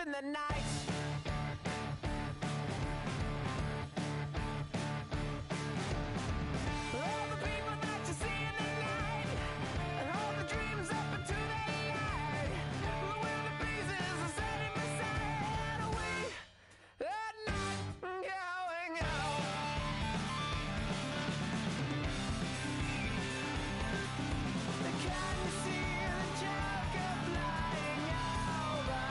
The night. All the people that you see in the night, and all the dreams up into the light. The winter breezes are setting aside. We are not going home. Can you see the Joker flying over?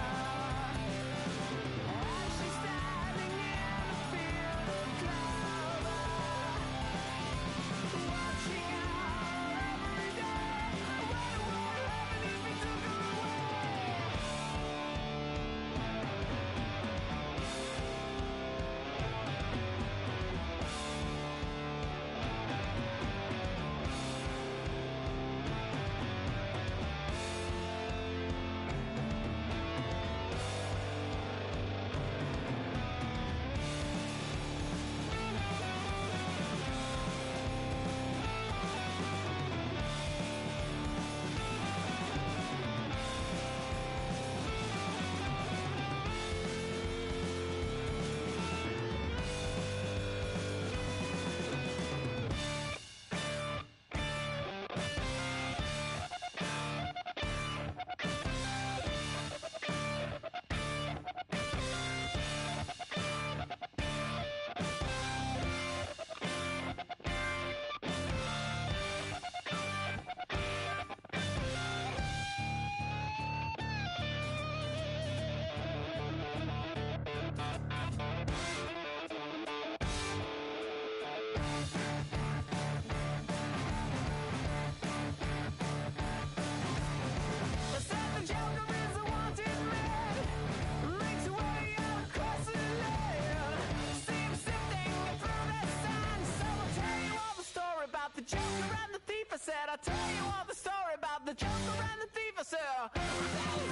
I tell you all the story about the joker and the thief? I said, I'll tell you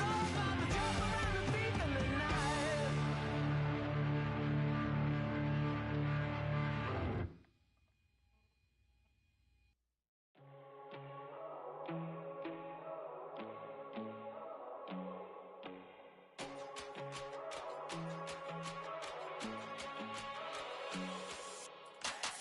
all about the joker and the thief in the night.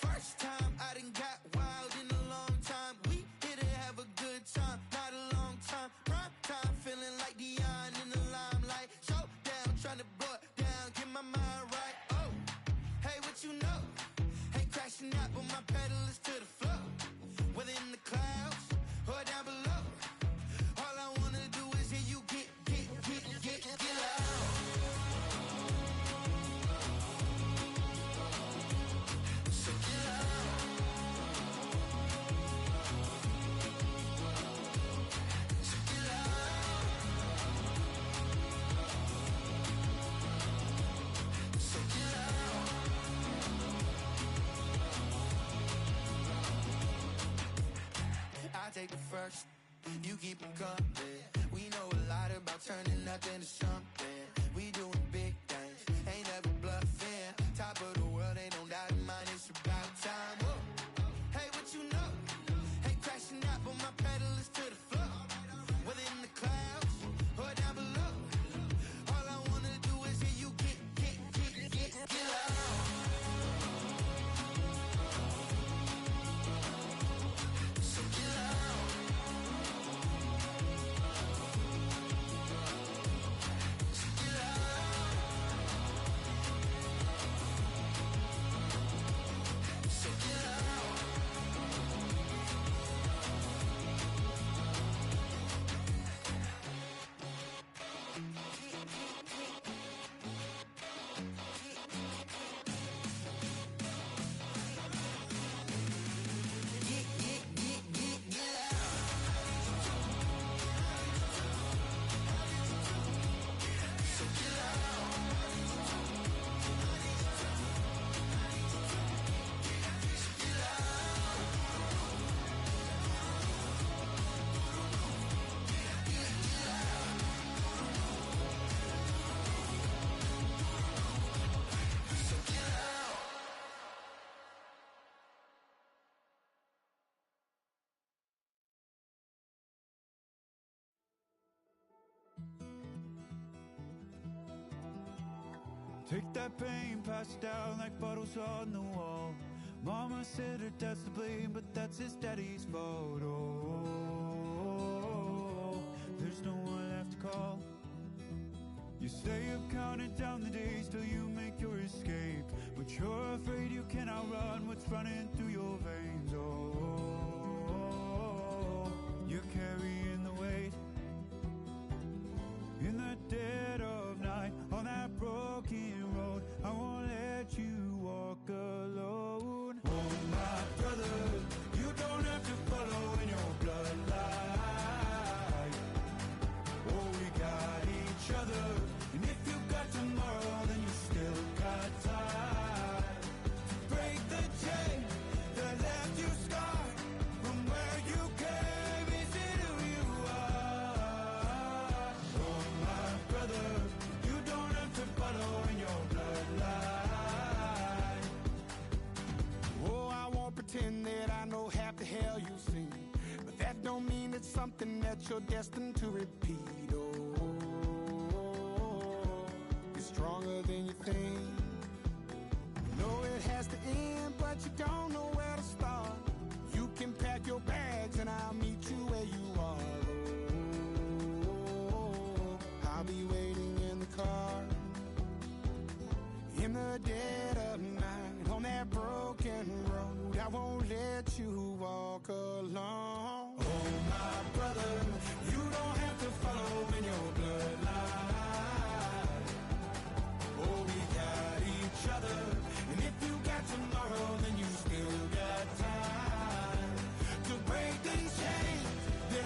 First time I done got wild in a long time. We here to have a good time, not a long time. Prime time, feeling like Dion in the limelight. Showdown, trying to blow it down, get my mind right. Oh, hey, what you know? Ain't crashing out, but my pedal is to the floor. Whether in the clouds or down below, all I wanna do is hear you get loud. So get loud. So get loud. So get loud. I take the first, you keep them coming. We know a lot about turning nothing to something. We doing big things, ain't never bluffing. Top of the world, ain't no doubt in mine, it's about time. Whoa. Hey, what you know? Ain't crashing out, but my pedal is to the floor. Whether in the clouds or down below, all I wanna do is hear you get loud. So get loud. So get loud. So get loud. Get loud. So get loud. So get loud. So get loud. Take that pain, pass it down like bottles on the wall. Mama said her dad's to blame, but that's his daddy's fault. Oh, there's no one left to call. You stay up counting down the days till you make your escape, but you're afraid you cannot run what's running through your veins. Oh, you're carrying the weight in the dead of night on that broken road. I won't let you walk alone. Oh, my brother, you don't have to follow in your bloodline. Oh, we got each other, and if you got tomorrow, then you still got time to break the chain that left you scarred from where you came. Is it who you are? Oh, my brother, you don't have to follow in your bloodline. Oh, I won't pretend that I know half the hell you've seen, but that don't mean it's something that you're destined to repeat. Oh, you're stronger than you think. You know it has to end, but you don't know where to start. You can pack your bags and I'll meet you where you are. Oh, I'll be waiting in the car in the dead of night on that broken road. I won't let you walk alone. Oh, my brother, you don't have to follow in your bloodline. Oh, we got each other, and if you got tomorrow, then you still got time to break these chains that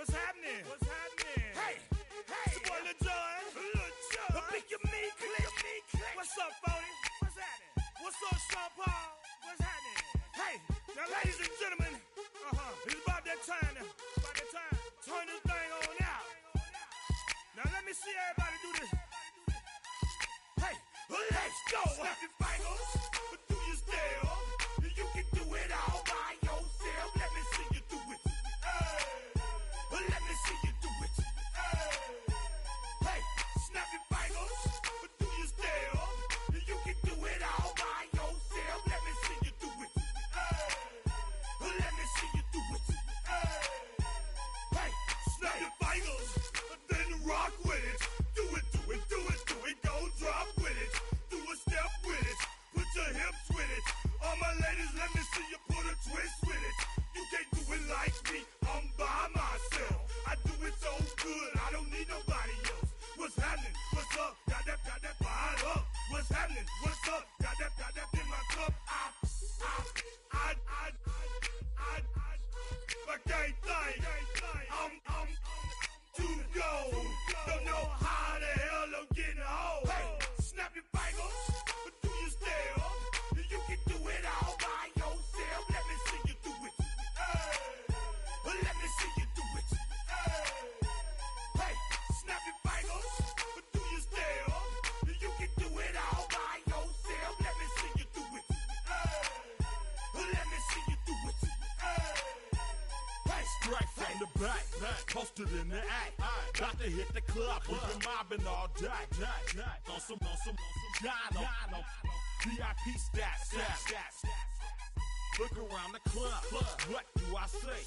What's happening? What's happening? Hey, it's your boy Lil Jon. The Pick Your Me Click. What's up, Phony? What's happening? What's up, Sean Paul? What's happening? Hey, now ladies and gentlemen, it's about that time now. About that time. Turn this thing on out. Now let me see everybody do this. Hey, let's go. Snap your fingers, but do you still? You can do it all by yourself. Let me see you do it. Let me see you do it. Hey, snap your fingers, but do you still? You can do it all by yourself. Let me see you do it. Let me see you do it. Hey, snap your fingers, then rock with it. Do it, do it, do it, do it. Go drop with it. Do a step with it. Put your hips with it. All my ladies, let me see you put a twist with it. You can't do it like me. I'm by myself. I do it so good. I don't need nobody else. What's happening? What's up? Got that fired up. What's happening? What's up? Got that in my cup. I can't think. I'm too gold. Don't know how the hell I'm getting home. Hey, snap your fingers, but do you still? You can do it all by yourself. Let me see you do it. Let me see you do it. Hey, snap your fingers, but do you still? You can do it all by yourself. Let me see you do it. Let me see you do it. Hey, straight from the back, posted in the act. Got to hit the club, we've been mobbing all day. On some John, VIP stats. Look around the club, what do I say?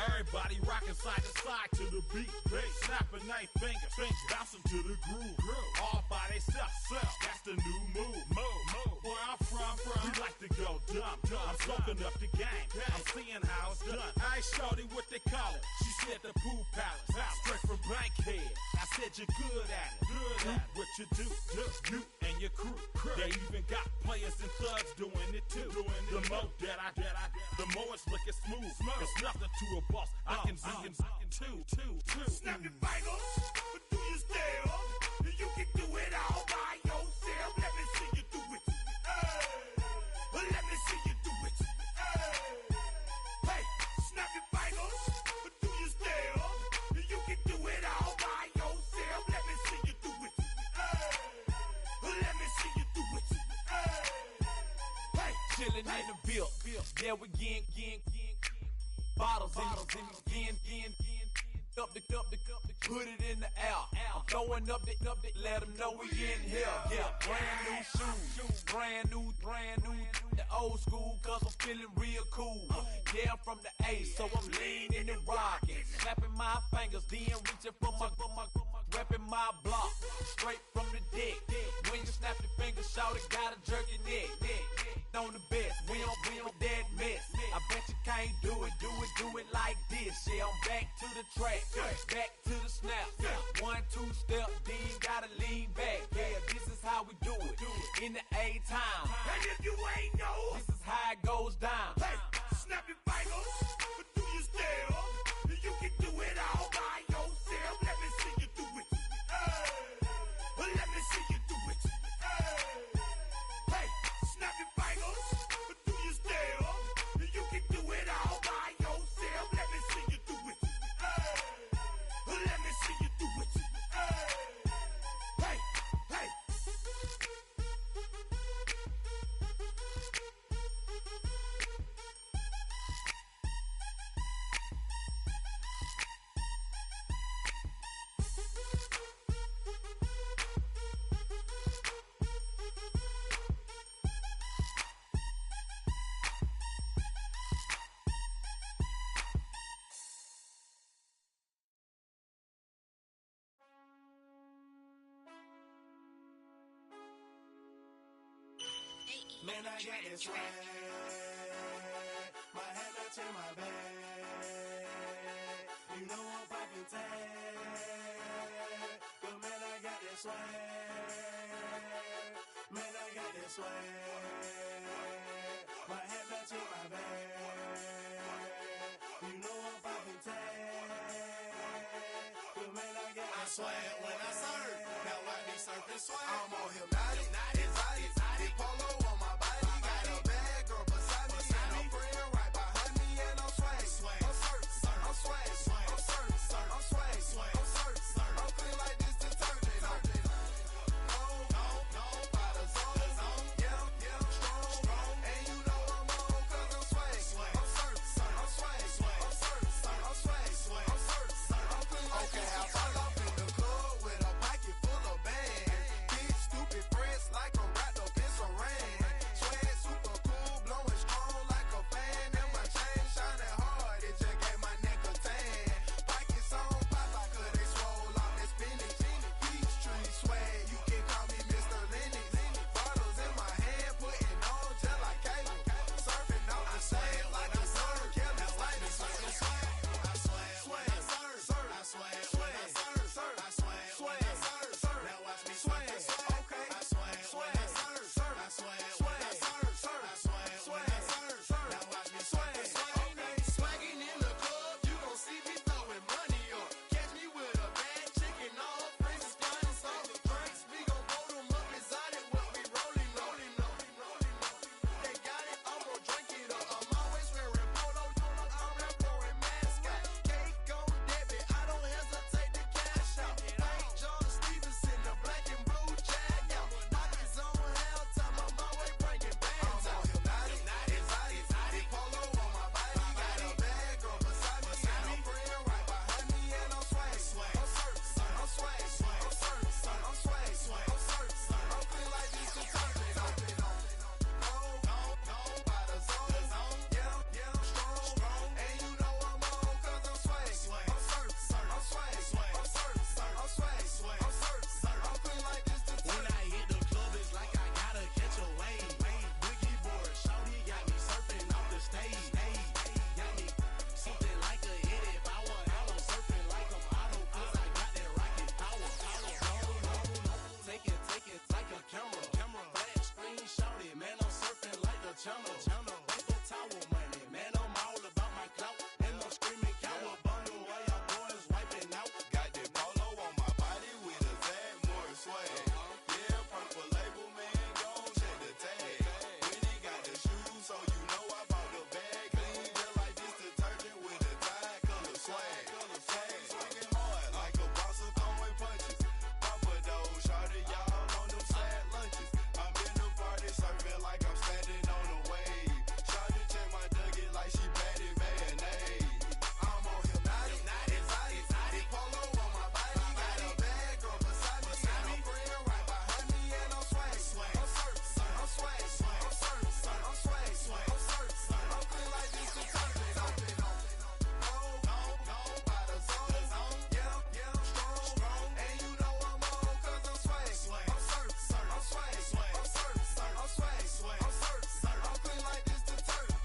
Everybody rocking side to side to the beat. Snapping their fingers, bouncing to the groove. All by themselves, that's the new move. Where I'm from, we like to go dumb. I'm soaking up the game, I'm seeing how it's done. I ain't shorty what they call it. She said the pool palace, straight from Bankhead. I said you're good at it. Do what you do, you and your crew. They even got players and thugs doing it too. The more that the more it's looking smooth. It's nothing to a boss. I can be in two. Snap your fingers, but do you still? You can do it all by yourself. Let me see you do it. Let me see you do it. Hey, snap your fingers, but do you still? You can do it all by yourself. Let me see you do it. Let me see you do it. Hey, Chillin' in the bill. Yeah, we getting bottles in up the put it in the air. I'm throwing up the let them know we in here. Yeah, brand new shoes, brand new. The old school, cause I'm feeling real cool. Yeah, I'm from the A, so I'm leaning and rocking. Snapping my fingers, then reaching for my repping my block. Straight from the deck. When you snap your fingers, shout it, gotta jerk your neck. On the best, we don't that mess. I bet you can't do it like this. Yeah, I'm back to the track, back to the snap. 1, 2 step, then gotta lean back. Yeah, this is how we do it in the A-time. and if you ain't know, This is how it goes down. hey, snap your fingers, but do you still? You can do it all by yourself. Let me see you do it. Let me see you do it. Hey, snap your fingers, but do you still? You can do it all by yourself. Let me see you do it. Let me see you do it. Hey, hey. Man, I got this swag. My head not in my bag. You know I'm poppin' tag. But man, I got this swag. Man, I got this swag. My head not in my bag. You know I'm poppin' tag. swag when I surf. Now I be surfing swag. I'm on hypnotic, exotic, polo on my body. Got a bad girl beside me, and a friend right behind me, and I'm swag. I'm surf, I'm swag, I'm surf, I'm swag, I'm surf, I'm clean like this detergent. No, by the zone, yeah, strong, and you know I'm on 'cause I'm swag. I'm surf, I'm swag, I'm surf, I'm swag, I'm surf, I'm clean like this. Okay, I fall off in the club with a pocket full of bags. Big stupid friends like I'm wrapped up in saran. Swag super cool, blowing strong like a fan. And my chain shining hard, it just gave my neck a tan. Pockets on pop, I could they swole off that spinach. Peachtree swag, you can call me Mr. Lennox. Bottles in my hand, putting on just like cable. Surfing off the sand like I surf. Kelly like the swag. I swag, I surf. I swag, I surf. I swag, I surf. Now watch me swag. Okay, I swag, I surf. I swag, I surf. I swag, I surf. Now watch me swag. Okay, swagging in the club, you gon' see me throwing money up. Catch me with a bad chicken, all friends is flying some drinks. We gon' roll them up exotic, what we rolling. They got it, I'm gon' drink it up. I'm always wearing polo, I'm that foreign mascot. Cake on debit, I don't hesitate to cash out. St. John Stevenson, the black and blue jag out. Pockets on hilltop, I'm always bringing bands out. I'm exotic, polo on my body. Got a bad girl beside me, and a friend right behind me, and I'm swag. I'm surf, I'm swag, I'm surf, I'm swag, I'm surf, I'm clean like this detergent. No, by the zone, yeah, strong, and you know I'm on 'cause I'm swag. I'm surf, I'm swag, I'm surf, I'm swag, I'm surf, I'm clean like this detergent. When I hit the club, it's like I gotta catch a wave. Boogie board, shawty got me surfing off the stage. Got me something like a hit if I want out. I'm surfing like I'm auto 'cause I got that rocket power. Take it like a camera. Flash screen, shawty, man, I'm surfing like the channel. Paper towel money, man, I'm all about my clout. And I'm screaming cowabunga while y'all boys wiping out. Got that polo on my body with a tag, more swag. Yeah, purple label, man, gon' check the tag. When he got the shoes, so you know I bought the bag. Clean just like this detergent with a tie, color swag. Swinging hard like a boss of throwing punches. Papa though, shawty, y'all on them sad lunches. I'm in the party serving like I'm standing on a wave. Shawty check my nugget like she batted mayonnaise. I'm on hypnotic, exotic, polo on my body. Got a bad girl beside me, and a friend right behind me, and I'm swag. I'm surf, I'm swag, I'm surf, I'm swag, I'm surf, I'm clean like this detergent. No, by the zone, yeah, strong, and you know I'm on 'cause I'm swag. I'm surf, I'm swag, I'm surf, I'm swag, I'm surf, I'm clean like this detergent.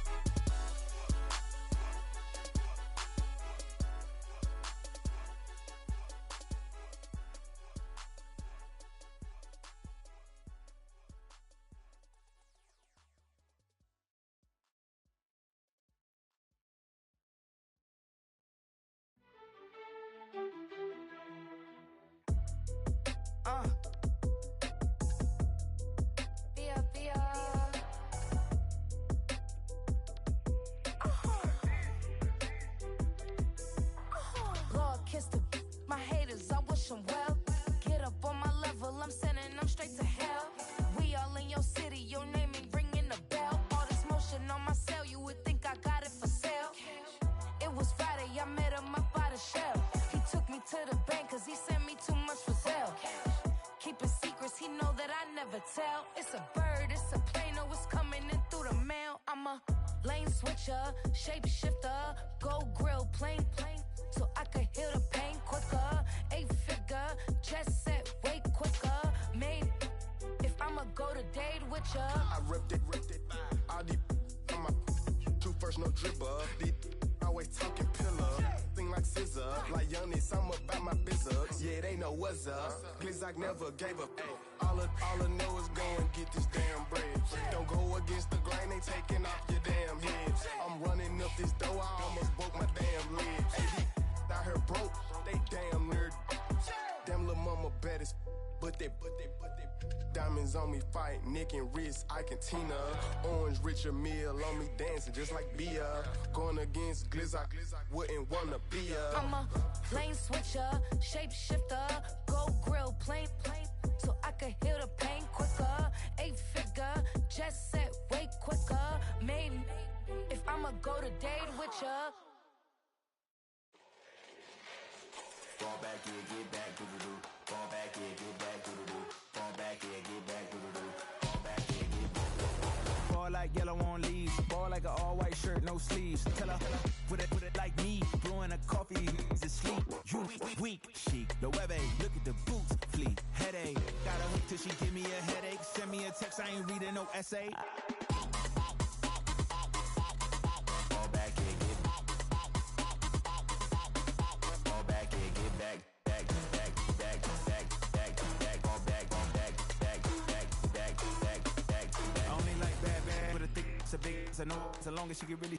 Lord, kiss the my haters, I wish them well. Get up on my level, I'm sending them straight to hell. We all in your city, your name ain't ringing the bell. All this motion on my cell, you would think I got it for sale. It was Friday, I met him up by the shell. He took me to the bank, 'cause he sent me too much for sale. Keeping secrets, he know that I never tell. It's a bird, it's a plane, oh, it's coming in through the mail. I'm a lane switcher, shapeshifter, go grill, plane, so I could heal the pain quicker. 8-figure, jet set, way quicker. Made, if I'ma go to date with ya. I ripped it. All these on my two first, no dribble. These always talking pillar. Thing like scissor. Like youngest, I'm about my business. Yeah, they know what's up. Glizzock never gave up. All I know is go and get this damn bread. Don't go against the grain, they taking off your damn heads. I'm running up this door, I almost broke my damn legs. Hey, these out here broke, they damn near diamonds on me, fight Nick and wrist, I can Tina. Orange Richard Mill on me, dancing just like Bia. Going against Glizz, I wouldn't wanna be a. I'm a lane switcher, shapeshifter, go grill, plain, so I can heal the pain quicker. 8-figure, jet set way quicker. Made if I'ma go to date with ya. Fall back, yeah, get back, do-do-do. Fall back, yeah, get back, do-do-do. Fall back, yeah, get back, do-do-do. Fall back, yeah, get back. Ball like yellow on leaves. Ball like an all-white shirt, no sleeves. Tell her, put it like me. Blowing a coffee, to sleep. You weak, chic. The webby, look at the boots, fleet. Headache, got a hook till she give me a headache. Send me a text, I ain't reading no essay. Fall back, yeah, get back. Fall back, yeah, get back. Back, back, back, back, back, back. Fall back, back, back, back, back, back, back. I only like bad, with a thick, it's a big, it's a no, so long as she get really.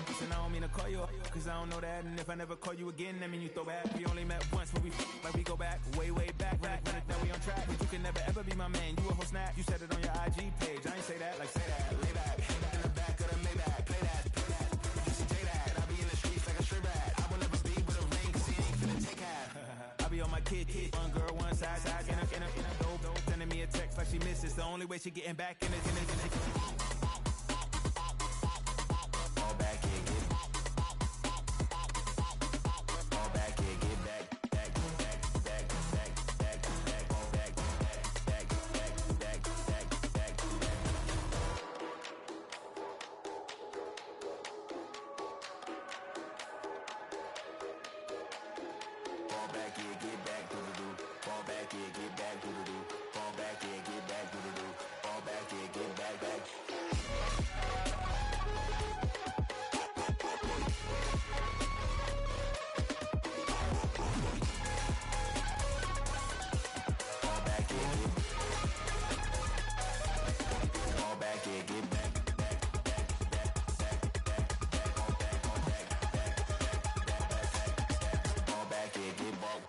Listen, I don't mean to call you up, cause I don't know that. And if I never call you again, that mean you throw back. We only met once, but we like we go back, way back. Run it down, we on track. But you can never ever be my man. You a whole snap, you said it on your IG page. I ain't say that, like say that. Lay back, in the back of the Maybach. Play that. You should take that. I be in the streets like a straight rat. I will never speak with a ring, cause he ain't finna take half. I be on my kid, one girl, one side, in a dope, sending me a text like she misses. The only way she getting back in it. Fall back, yeah, get back. Fall back, yeah, get back. Back, back, back, back, back, back. Fall back, back, back, back, back, back, back. Fall back, yeah, get back, do-do-do. Fall back, yeah, get back, do-do-do. Fall back, yeah, get back, do-do-do. Fall back, yeah, get back, back. Fall back, yeah, get back. Fall back, yeah, get back. Back, back, back, back, back, back. Fall back, back, back, back, back. Fall back, yeah, get back. Fall back, yeah, get back.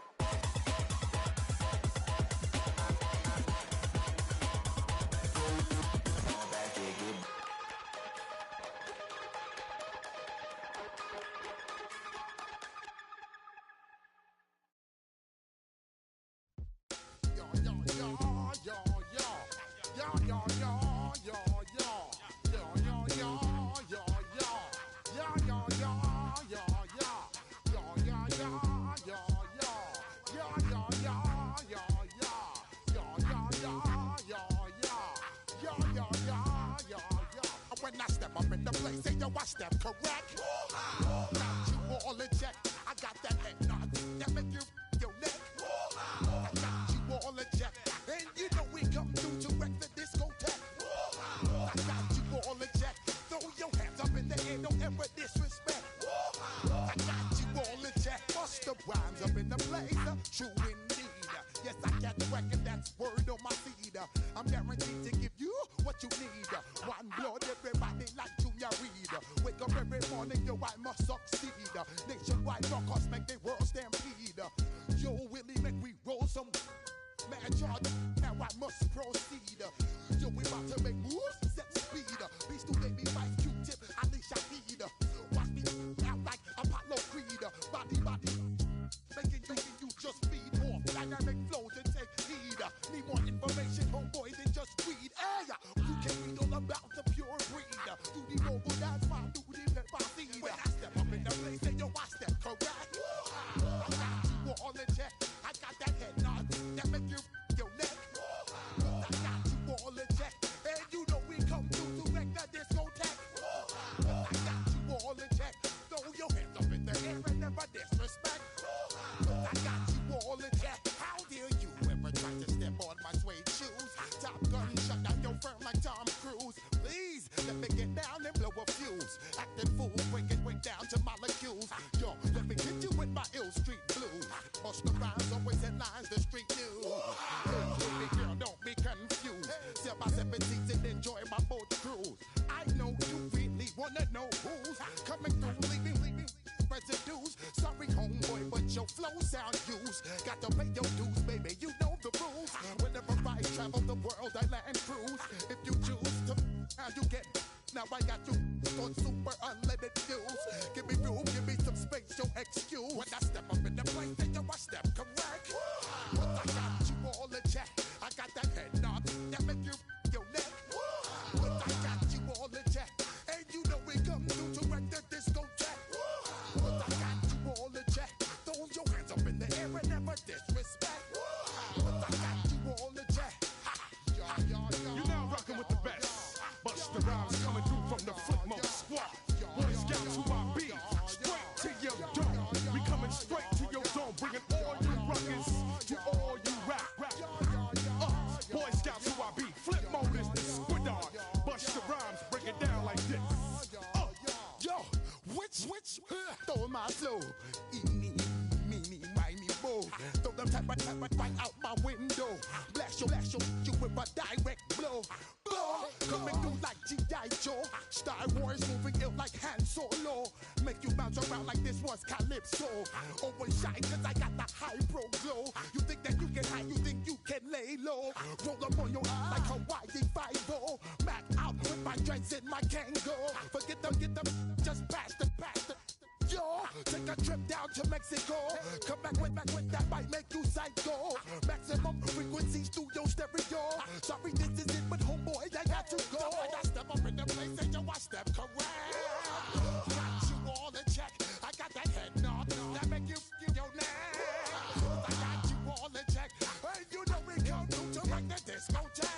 When I step up in the place, say yo, I step correct. Got you all in check. I got that head nod that make you your neck. I got you all in check, and you know we come through to wreck the discotheque. I got you all in check. Throw your hands up in the air, don't ever disrespect. I got you all in check. Bust the rhymes up in the blazer, true indeed. Yes, I got the record, that's word on my seed. I'm guaranteed to give you what you need. One blood, everybody like Junior Reed. Wake up every morning, yo, I must succeed. Nationwide rockers make the world stampede. Yo, Willie, make we roll some mad charge. Now I must proceed. Yo, we about to make moves, set speed. Beast to baby, wife, Q-tip, Alicia Heed. Watch me out like Apollo Creed. Body, making you just feed off dynamic flows and take heed. Need more information, homeboy, than just weed. Hey, you can read all about the pure breed. Do the mobile dance, my do the pepper seed. When I step up in the place, say yo, I step correct. I got you all in check. I got that head nod that make you your neck. I got you all in check, and you know we come through to wreck the discotheque. I got you all in check. Throw your hands up in the air and never disrespect. I got you all in check. How dare you ever try to step on my suede shoes? Top Gun shut down your firm like Tom Cruise. Please let me get down and blow a fuse. Acting fool, breaking way down to molecules. Yo, let me hit you with my ill street blues. Bust the rhymes, always in lines, the street news. Baby girl, don't be confused. Sell my 17s and enjoy my boat cruise. I know you really wanna know who's coming through, leaving residues. Sorry, homeboy, but your flow sound used. Got to pay your dues, baby. You know the rules. Whenever I travel the world, Thailand cruise. If you choose to, now you get. Now I got you on super unleaded views. Give me room, give me some space, your excuse. When I step up in the place, then you I step correct. But I got you all in check. I got that head knob that make you your neck. But I got you all in check. And you know we come through to wreck the discotheque. But I got you all in check. Throw your hands up in the air and never disrespect. But I got you all in check. You're now rocking with the best. Busta Rhymes coming through from the footmost squad. Boy Scouts who I be, straight to your dome. We coming straight to your dome, bringing all you ruckus to all you rap. Boy Scouts who I be, flip mode is the squid dog. Busta Rhymes break it down like this. Yo, which, throw my flow. Eeny, meeny, miny, mo. Throw them type right out my window. Blast you with a direct blow. Coming through like G.I. Joe. Star Wars moving ill like Han Solo. Make you bounce around like this was Calypso. Always shine cause I got the high pro glow. You think that you can hide, you think you can lay low. Roll up on your ass like Hawaii 5-0. Mac out with my dreads in my Kango. Forget them, just pass the. Yo, take a trip down to Mexico. Come back with that might make you psycho. Maximum frequencies through your stereo. Sorry, this is it, but homeboy, I got to go. I step up in the place and yo, I step correct. Got you all in check. I got that head knob that make you your neck. I got you all in check. And you know we come through to make the disco jack.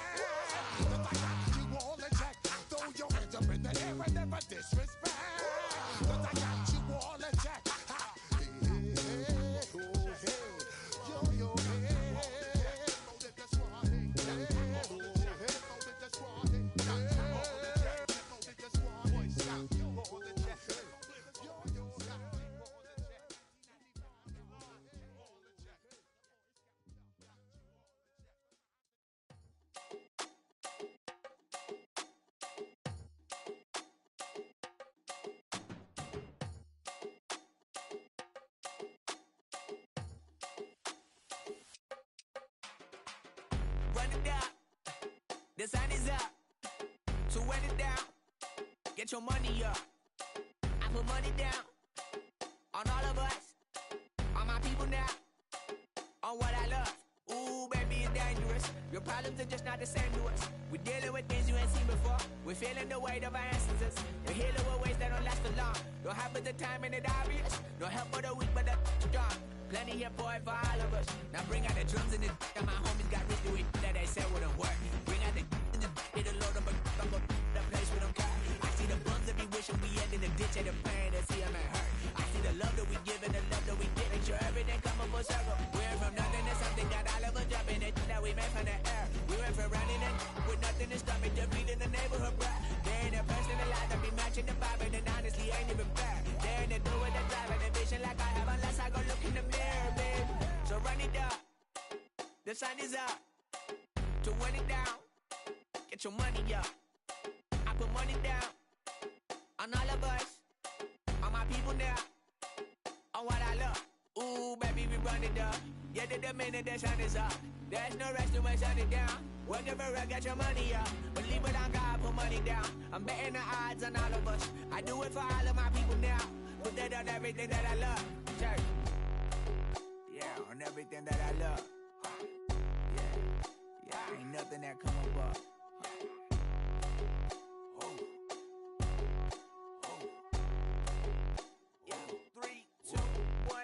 I got you all in check. Throw your hands up in the air and never disrespect. I got you all in check. Run it down, the sun is up. So run it down, get your money up. I put money down on all of us, on my people now, on what I love. Ooh, baby, it's dangerous. Your problems are just not the same to us. We're dealing with things you ain't seen before. We're feeling the weight of our ancestors. We're healing with ways that don't last for long. Don't have but the time and it obvious. No help for the weak, but the strong. Plenty here for it for all of us. Now bring out the drums and the and my homies got rich doing that they said wouldn't work. Bring out the and the hit a load of a the place with them car. I see the bums that be wishing we end in the ditch of the pain that see them and hurt. I see the love that we give and the love that we get. Make sure everything come up full circle. We're from nothing to something, got all of us jumping it that we made from the air. We went from running and with nothing to stop it, just beating the neighborhood, bruh. There ain't a person alive that be matching the vibe, and honestly ain't even fair. There ain't a do with the drive and the vision like I have unless I go look in the mirror, babe. So run it up, the sun is up. To run it down, get your money up. I put money down on all of us, on my people now, on what I love. Ooh, baby, we run it up. Yeah, the minute the sun is up, there's no rest to shut it down. Working for real, get your money up. Believe it on God, put money down. I'm betting the odds on all of us. I do it for all of my people now. Put that on everything that I love. Church. Yeah, on everything that I love. Yeah, ain't nothing that come above.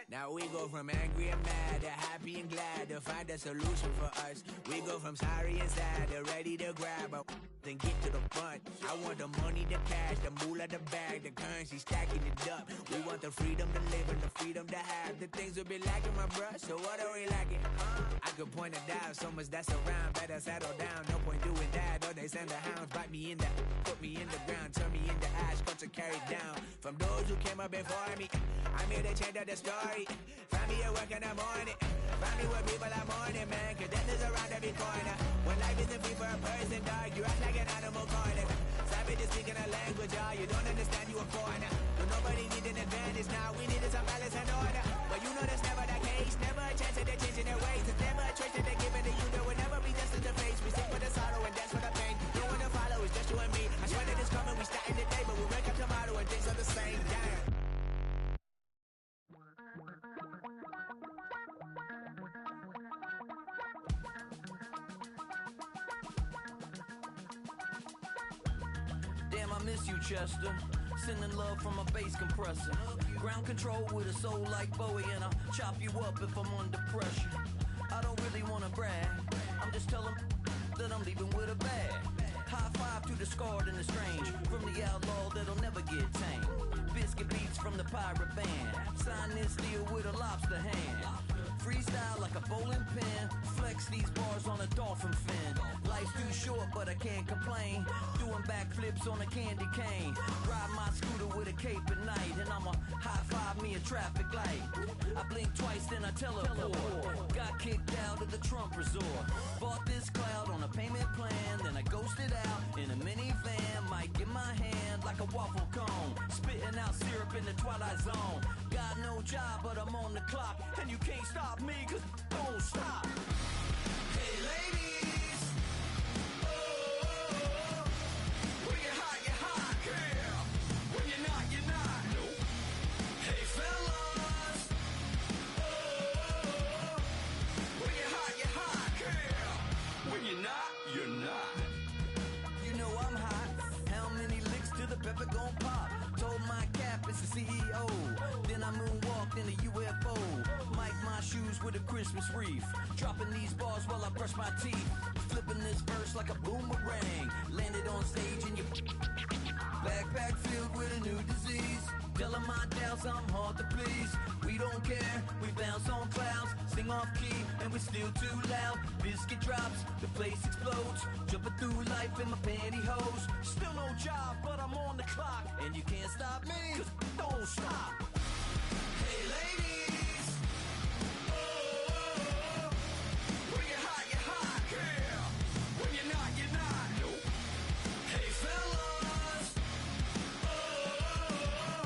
Now we go from angry and mad to happy and glad to find a solution for us. We go from sorry and sad to ready to grab a then get to the front. I want the money, the cash, the moolah, the bag, the currency, stacking it up. We want the freedom to live and the freedom to have. The things will be lacking, my bruh, so what are we lacking? I could point it out, so much that's around. Better settle down, no point doing that. Or they send the hounds, bite me in the, put me in the ground, turn me into ash, cut to carry down. From those who came up before me, I'm here to change up the story. Find me at work in the morning, find me where people are mourning, man. Cause death is around every corner. When life isn't free for a person, dog, you act like an animal corner. Savage is speaking a language, y'all, you don't understand, you a foreigner. But nobody need an advantage now, we needed some balance and order. But you know that's never the case, never a chance that they're changing their ways. It's never a choice that they're giving to you, there will never be justice to face. We seek for the sorrow and miss you, Chester. Sending love from a bass compressor. Ground control with a soul like Bowie, and I'll chop you up if I'm under pressure. I don't really wanna brag, I'm just telling that I'm leaving with a bag. High five to the scarred and the strange, from the outlaw that'll never get tamed. Biscuit beats from the pirate band, sign this deal with a lobster hand. Freestyle like a bowling pin, flex these bars on a dolphin fin. Life's too short but I can't complain, doing backflips on a candy cane. Ride my scooter with a cape at night, and I'ma high five me a traffic light. I blink twice then I teleport, got kicked out of the Trump resort. Bought this cloud on a payment plan, then I ghosted out in a minivan. Might get my hand like a waffle cone, spitting out syrup in the twilight zone. Got no job but I'm on the clock, and you can't stop me cause don't stop. Hey ladies, oh, when you're hot, yeah. When you're not, you're not. Nope. Hey fellas, oh, when you're hot, yeah. When you're not, you're not. You know I'm hot. How many licks till the pepper gon' pop? Told my cap it's the CEO. Then I moonwalked in a UFO. Mic my shoes with a Christmas wreath. Dropping these bars while I brush my teeth. Flipping this verse like a boomerang. Landed on stage in your backpack filled with a new disease. Telling my doubts I'm hard to please. We don't care, we bounce on clouds. Sing off key and we're still too loud. Biscuit drops, the place explodes. Jumping through life in my pantyhose. Still no job but I'm on the clock, and you can't stop me cause don't stop. Hey ladies, oh, when you're hot, yeah. When you're not, you're not. Nope. Hey fellas, oh,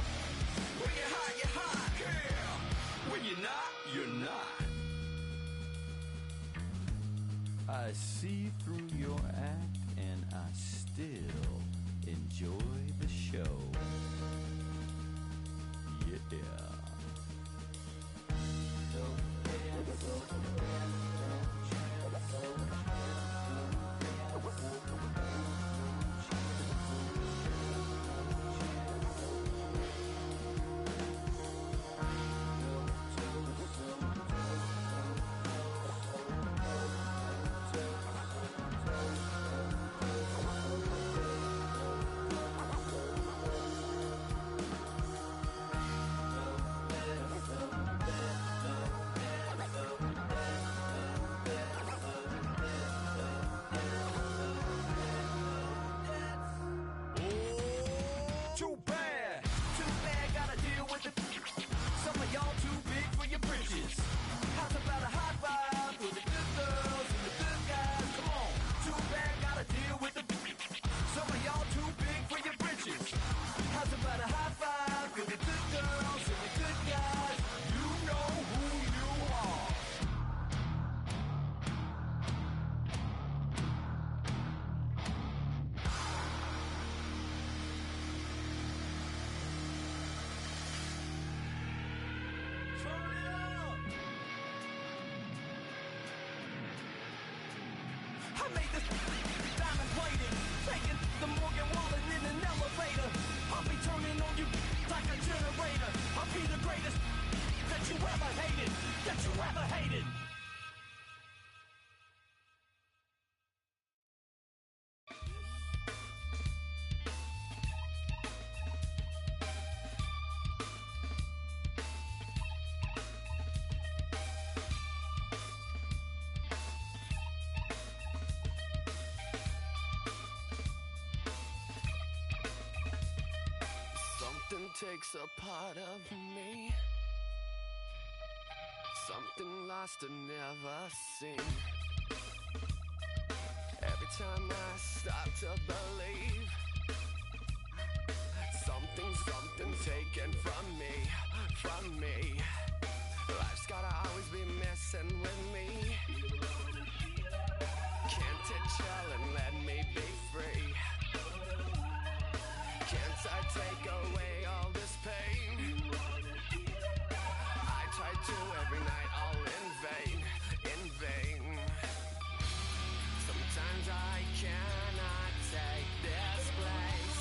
when you're hot, yeah. When you're not, you're not. I see through your act and I still enjoy the show. Yeah. Too bad, gotta deal with it. Some of y'all too big for your britches. How's about a high five for the good girls and the good guys? Come on, too bad, gotta deal with it. Some of y'all too big for your britches. How's about a high five for the good girls and the good guys? You know who you are. I made this diamond plated, taking the Morgan Wallen in an elevator. I'll be turning on you like a generator. I'll be the greatest that you ever hated. Something takes a part of me. Something lost and never seen. Every time I start to believe, something taken from me. Life's gotta always be messing with me. Can't it chill and let me be free? Can't I take away all this pain? I try to every night, all in vain. Sometimes I cannot take this place.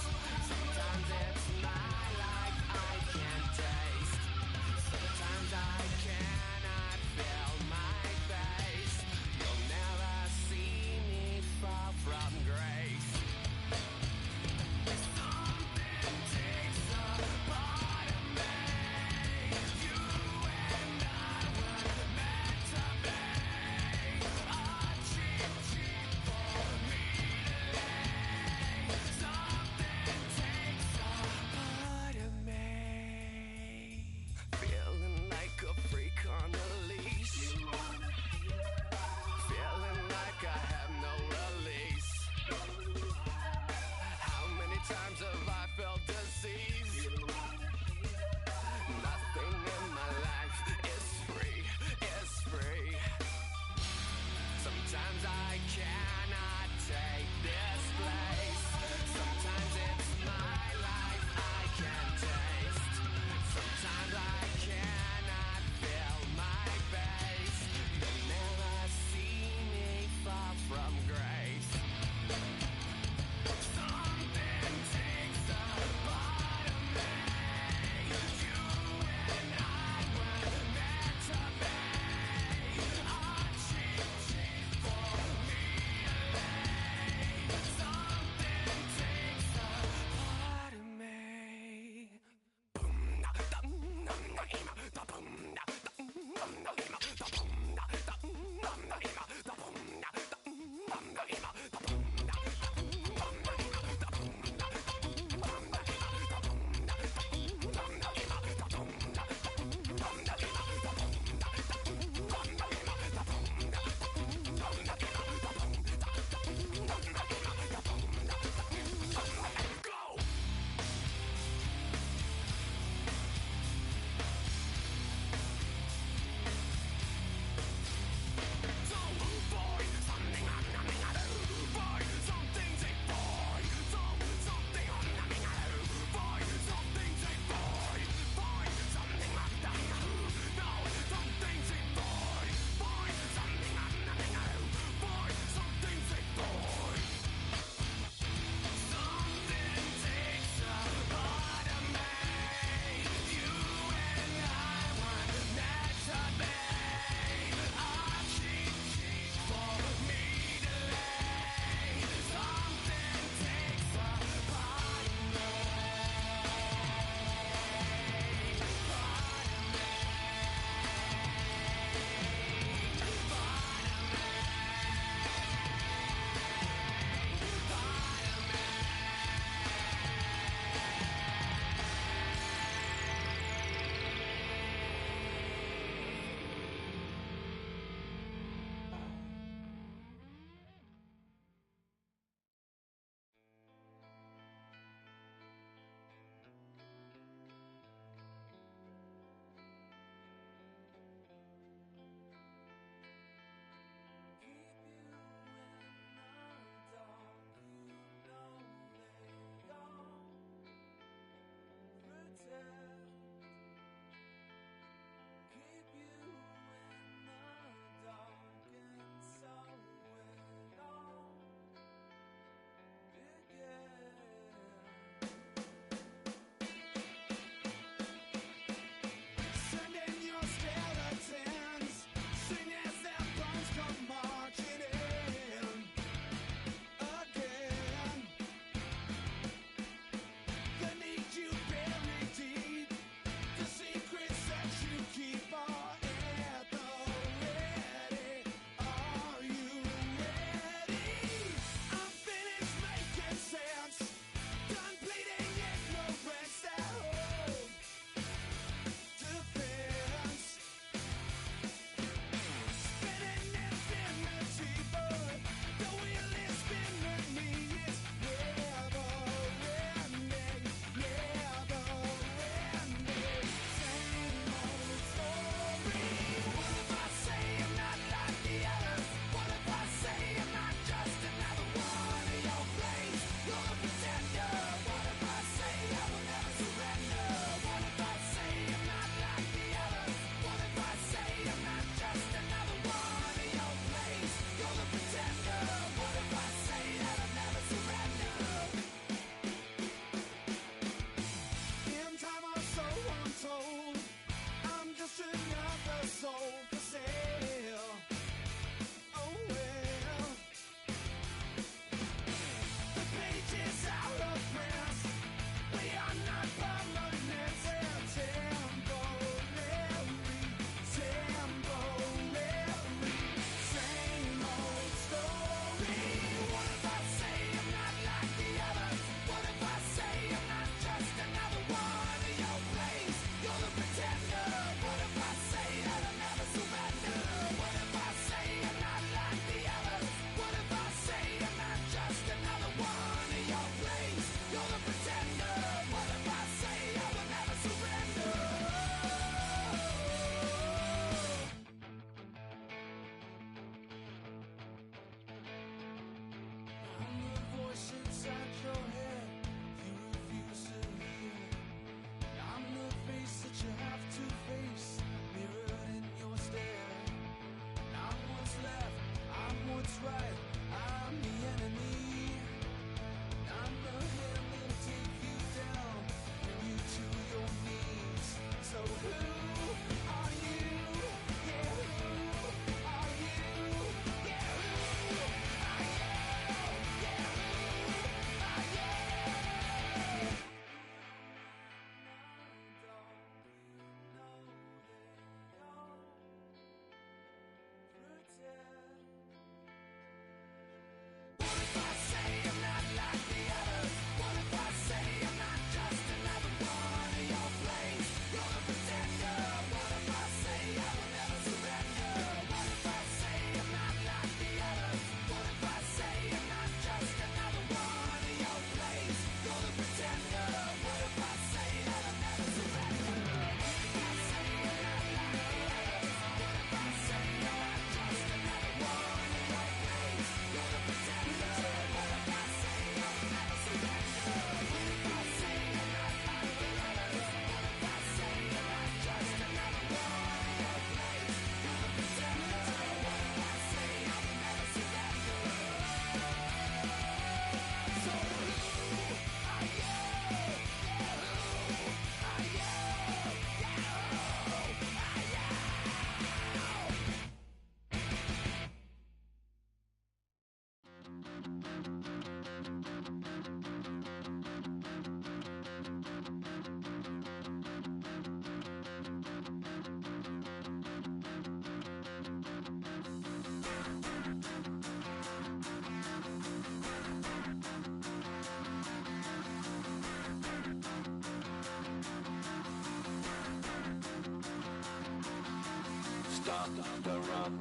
Stop the rock.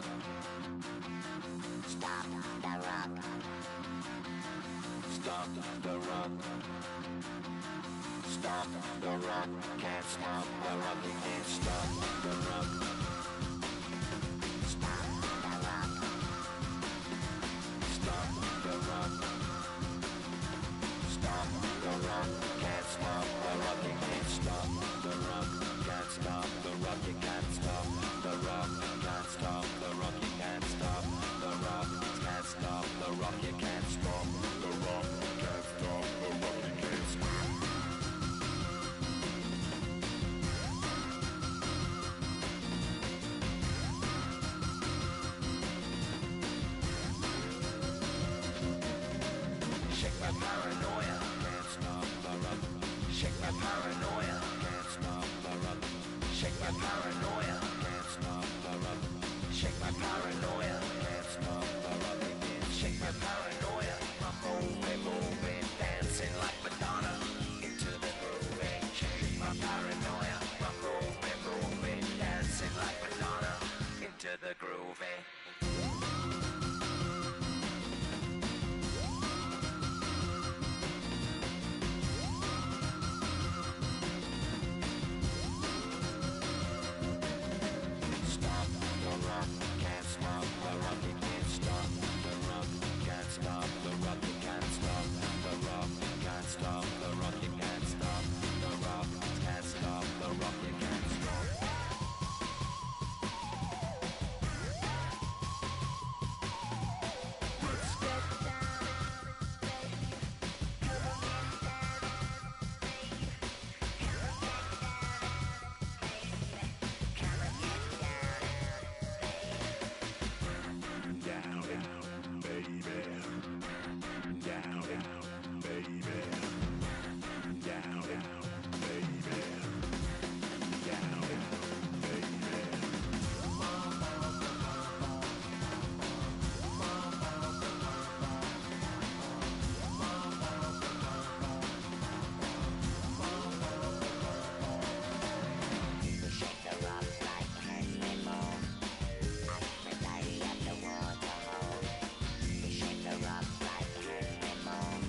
Stop the rock. Stop the rock. Stop the rock. Can't stop the rock. You can't stop the rock. Stop the rock. Stop the rock. Stop the rock. Can't stop the rock. You can't stop the rock. Can't stop the rock. You can't stop the rock. Can't stop the rock. You can't stop the rock. Can't stop the rock. You can't stop the rock. Can't stop the rock. You can't stop. Shake my paranoia. Can't stop the rock. Shake my paranoia. Can't stop the rock. Shake my paranoia. Can't stop the rock. Shake my paranoia. Can't stop the rock. Shake my paranoia. I'm moving, dancing like Madonna into the groove. Shake my paranoia. I'm moving, dancing like Madonna into the groove. Stop the rock, can't stop the rock, you can't stop the rock, can't stop the rock, you can't stop the rock, can't stop the rock, you can't stop the rock, can't stop the rock, you can't stop. Down, down, baby. Down, down, baby. Down, down, baby. Down, down, baby. Shake the rock like Henry Moore. Aphrodite at the waterhole. You shake the rock like Henry Moore.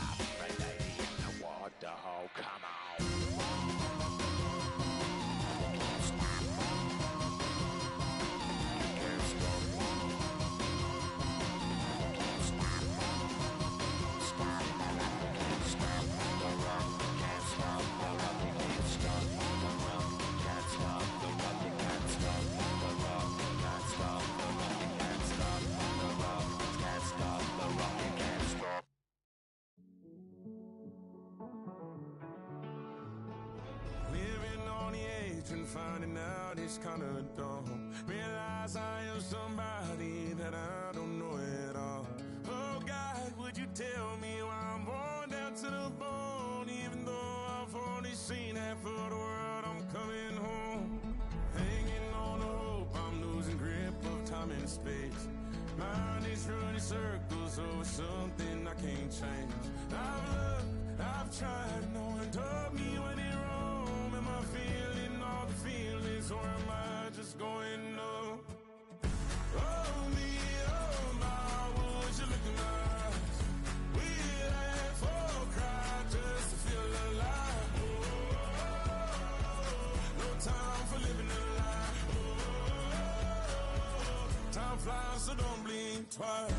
Aphrodite in the waterhole. Come on. You can't stop. You can't stop. You can't stop. Stop the rock. You can't stop the rock. Can't stop the rock. You can't stop the rock. Can't stop the rock. You can't stop the rock. Can't stop the rock. You can't stop the rock. Can't stop the rock. You can't stop. Living on the edge and finding out it's kinda dumb. Realize I am somebody that I don't know at all. Oh God, would you tell me why I'm born down to the bone? Even though I've only seen half of the world, I'm coming home. Hanging on the hope, I'm losing grip of time and space. Mind is running circles over something I can't change. I've looked, I've tried, no one told me when it wrong. Am I feeling all the feelings, or am I just going numb? Oh me, oh my, would you look in my eyes? We laugh or cry just to feel alive. No time for living a lie. Time flies, so don't blink twice.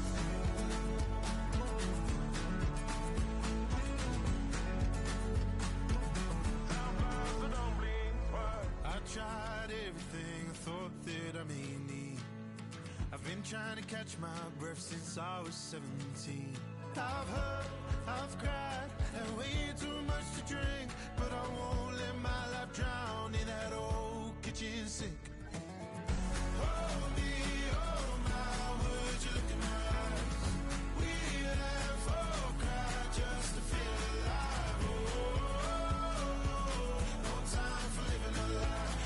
I tried everything I thought that I may need. I've been trying to catch my breath since I was 17. I've hurt, I've cried, and way too much to drink. But I won't let my life drown in that old kitchen sink. Oh me, oh my, would you look in my eyes? We laugh or cry just to feel alive. No time for living a lie.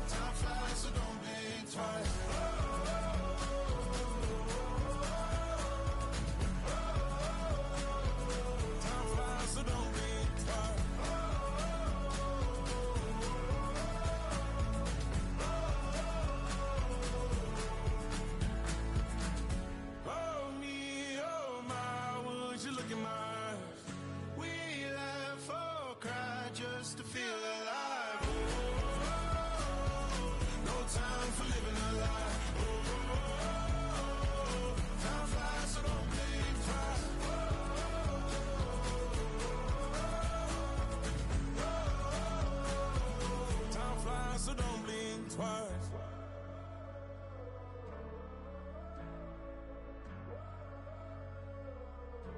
Time flies, so don't blink twice. Time flies, so don't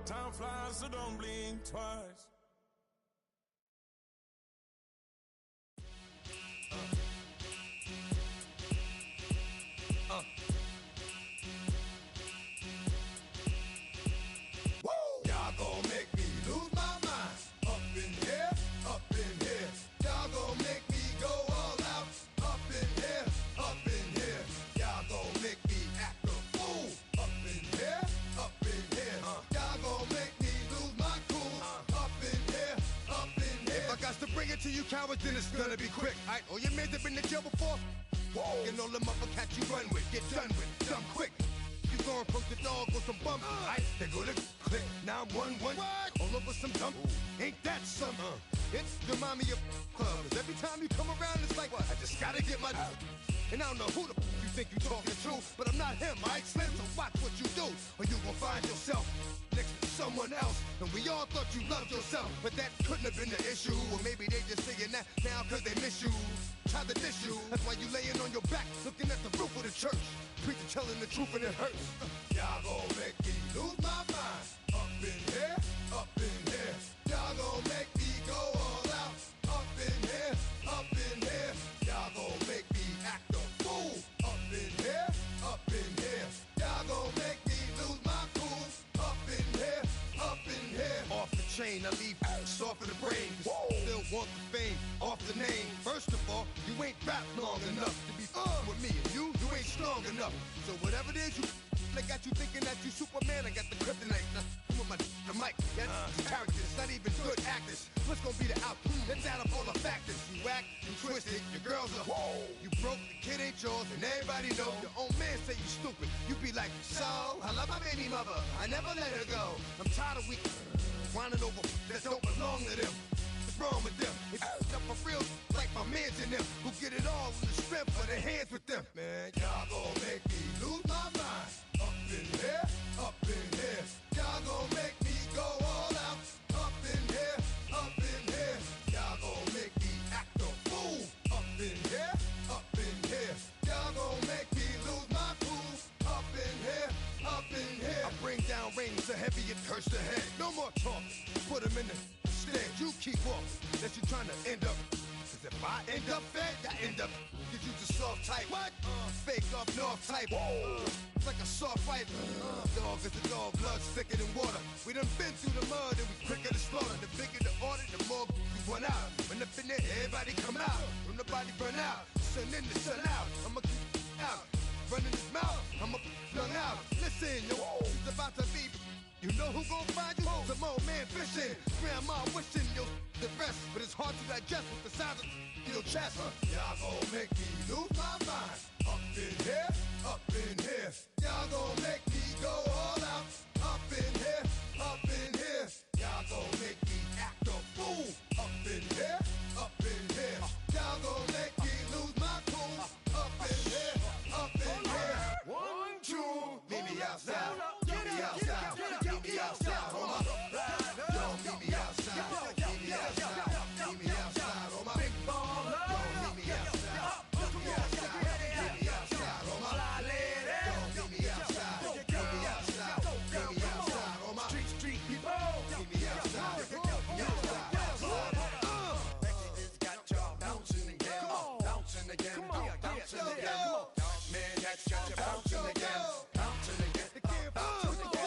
Time flies, so don't blink twice. Y'all gon' make me lose my mind. Up in here, up in here. Y'all gon' make me go all out. Up in here, up in here. Y'all gon' make me act a fool. Up in here, up in here. Y'all gon' make me lose my cool. Up in here, up in here. If I got to bring it to you cowards, then it's gonna be quick. Alright, all your men have been to jail before? Whoa. And all them other cats you run with, get done with, done quick. You gon' approach the dog with some bump. Aight, they go to click 911. All over some dump. Ain't that some? It's the mommy of club. 'Cause every time you come around, it's like, I just gotta get my. And I don't know who the you think you talking to, but I'm not him, alright, Slim? So watch what you do, or you gon' find yourself next to someone else. And we all thought you loved yourself, but that couldn't have been the issue. Or maybe they just saying that now 'cause they miss you. Try to diss you. That's why you laying on your back, looking at the roof of the church. Preacher telling the truth and it hurts. Y'all gon' make me lose my mind. Up in here, up in here. Y'all gon' make me go all out. Up in here, up in here. Y'all gon' make me act a fool. Up in here, up in here. Y'all gon' make me lose my cool. Up in here, up in here. Off the chain, I leave soft in the brain. Still want the fame, off the name. First of all, you ain't rap long enough to be with me. And you ain't strong enough. So whatever it is you they got you thinking that you Superman, I got the kryptonite. With my the mic, that's characters, not even good actors. What's gonna be the outcome? Let's add up all the factors. You act, you twisted, your girls are you broke, the kid ain't yours, and everybody know. Your own man say you stupid. You be like, so, I love my baby mother, I never let her go. I'm tired of weak whining over that don't belong to them. What's wrong with them? They f***ed up for real, like my mans in them, who get it all in the strength of their hands with them. Man, y'all gon' make me lose my mind. Up in here, up in here. Y'all gon' make me go all out. Up in here, up in here. Y'all gon' make me act a fool. Up in here, up in here. Y'all gon' make me lose my cool. Up in here, up in here. I bring down rain so heavy it hurts the head. No more talking, put them in the stand. You keep walking, that you trying to end up. 'Cause if I end up fed, I end up. Get you to soft type. What? Fake up north type. It's like a soft fight. Dog is a dog, blood thicker than water. We done been through the mud and we quicker to slaughter. The bigger the order, the more we run out. When up in there, everybody come out. When nobody run out, sun in the sun out. I'ma keep out. Running his mouth, I'ma flung out. Listen, yo, it's about to be. You know who gon' find you? Some old man fishing. Grandma wishing you'll the rest. But it's hard to digest with the sound of your chest. Y'all gon' make me lose my mind. Up in here, up in here. Y'all gon' make me go all out. Up in here, up in here. Y'all gon' make me act a fool. Up in here, up in here. Y'all gon' make me lose my cool. Up in here, up in here. 1, 2, meet me outside. Meet me outside. Meet me outside on my ride. Yo, meet me outside. Meet me outside. Meet me outside on my big ball. Yo, meet me outside. Meet me outside. Meet me outside on my fly lady. Yo, meet me outside. Meet me outside. Meet me outside on my street people. Meet me outside. Meet me outside. It's got y'all bouncing again. Bouncing again. Bouncing again. Man, that's got you bouncing again. Bouncing again. Bouncing again.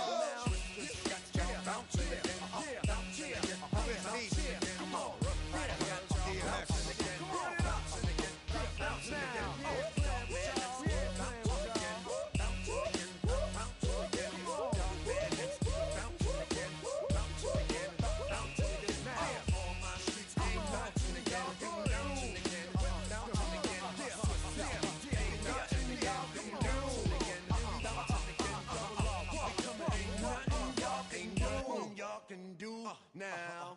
Now.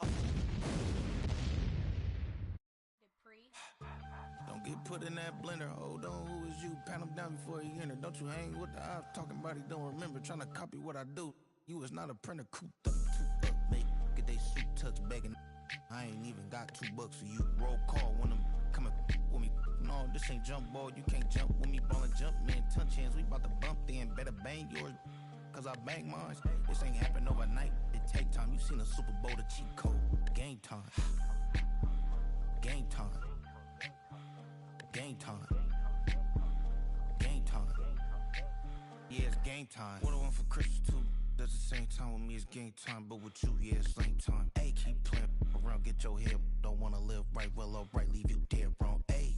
Don't get put in that blender. Hold on, who is you? Pat him down before he enter. Don't you hang with the ops talking about he don't remember. Trying to copy what I do. You was not a printer. Cooped up, make get they suit tucks begging. I ain't even got $2 for you. Roll call when I'm coming with me. No, this ain't jump ball. You can't jump with me. Ballin' jump, man. Touch hands. We about to bump then. Better bang yours. Cause I bang mine. This ain't happen overnight. the cheat code. Game time. Game time. Game time. Game time. Yeah, it's game time. What I want for Christmas too. At the same time with me, it's game time. But with you, yeah, it's lame time. Hey, keep playing around, get your head. Don't wanna live right, well, alright, leave you dead wrong. Hey,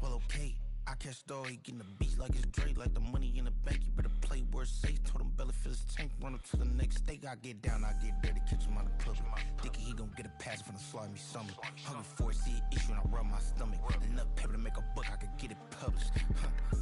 well, okay. I catch the dog, he getting the beats like it's Dre, like the money in the bank. You better play where it's safe. Told him belly fill his tank, run him to the next state. I get down, I get dirty, catch him on the club. Thinking he gon' get a pass from the slimy summer. Hungry for it, see an issue and I rub my stomach. Enough paper to make a book, I could get it published. Huh.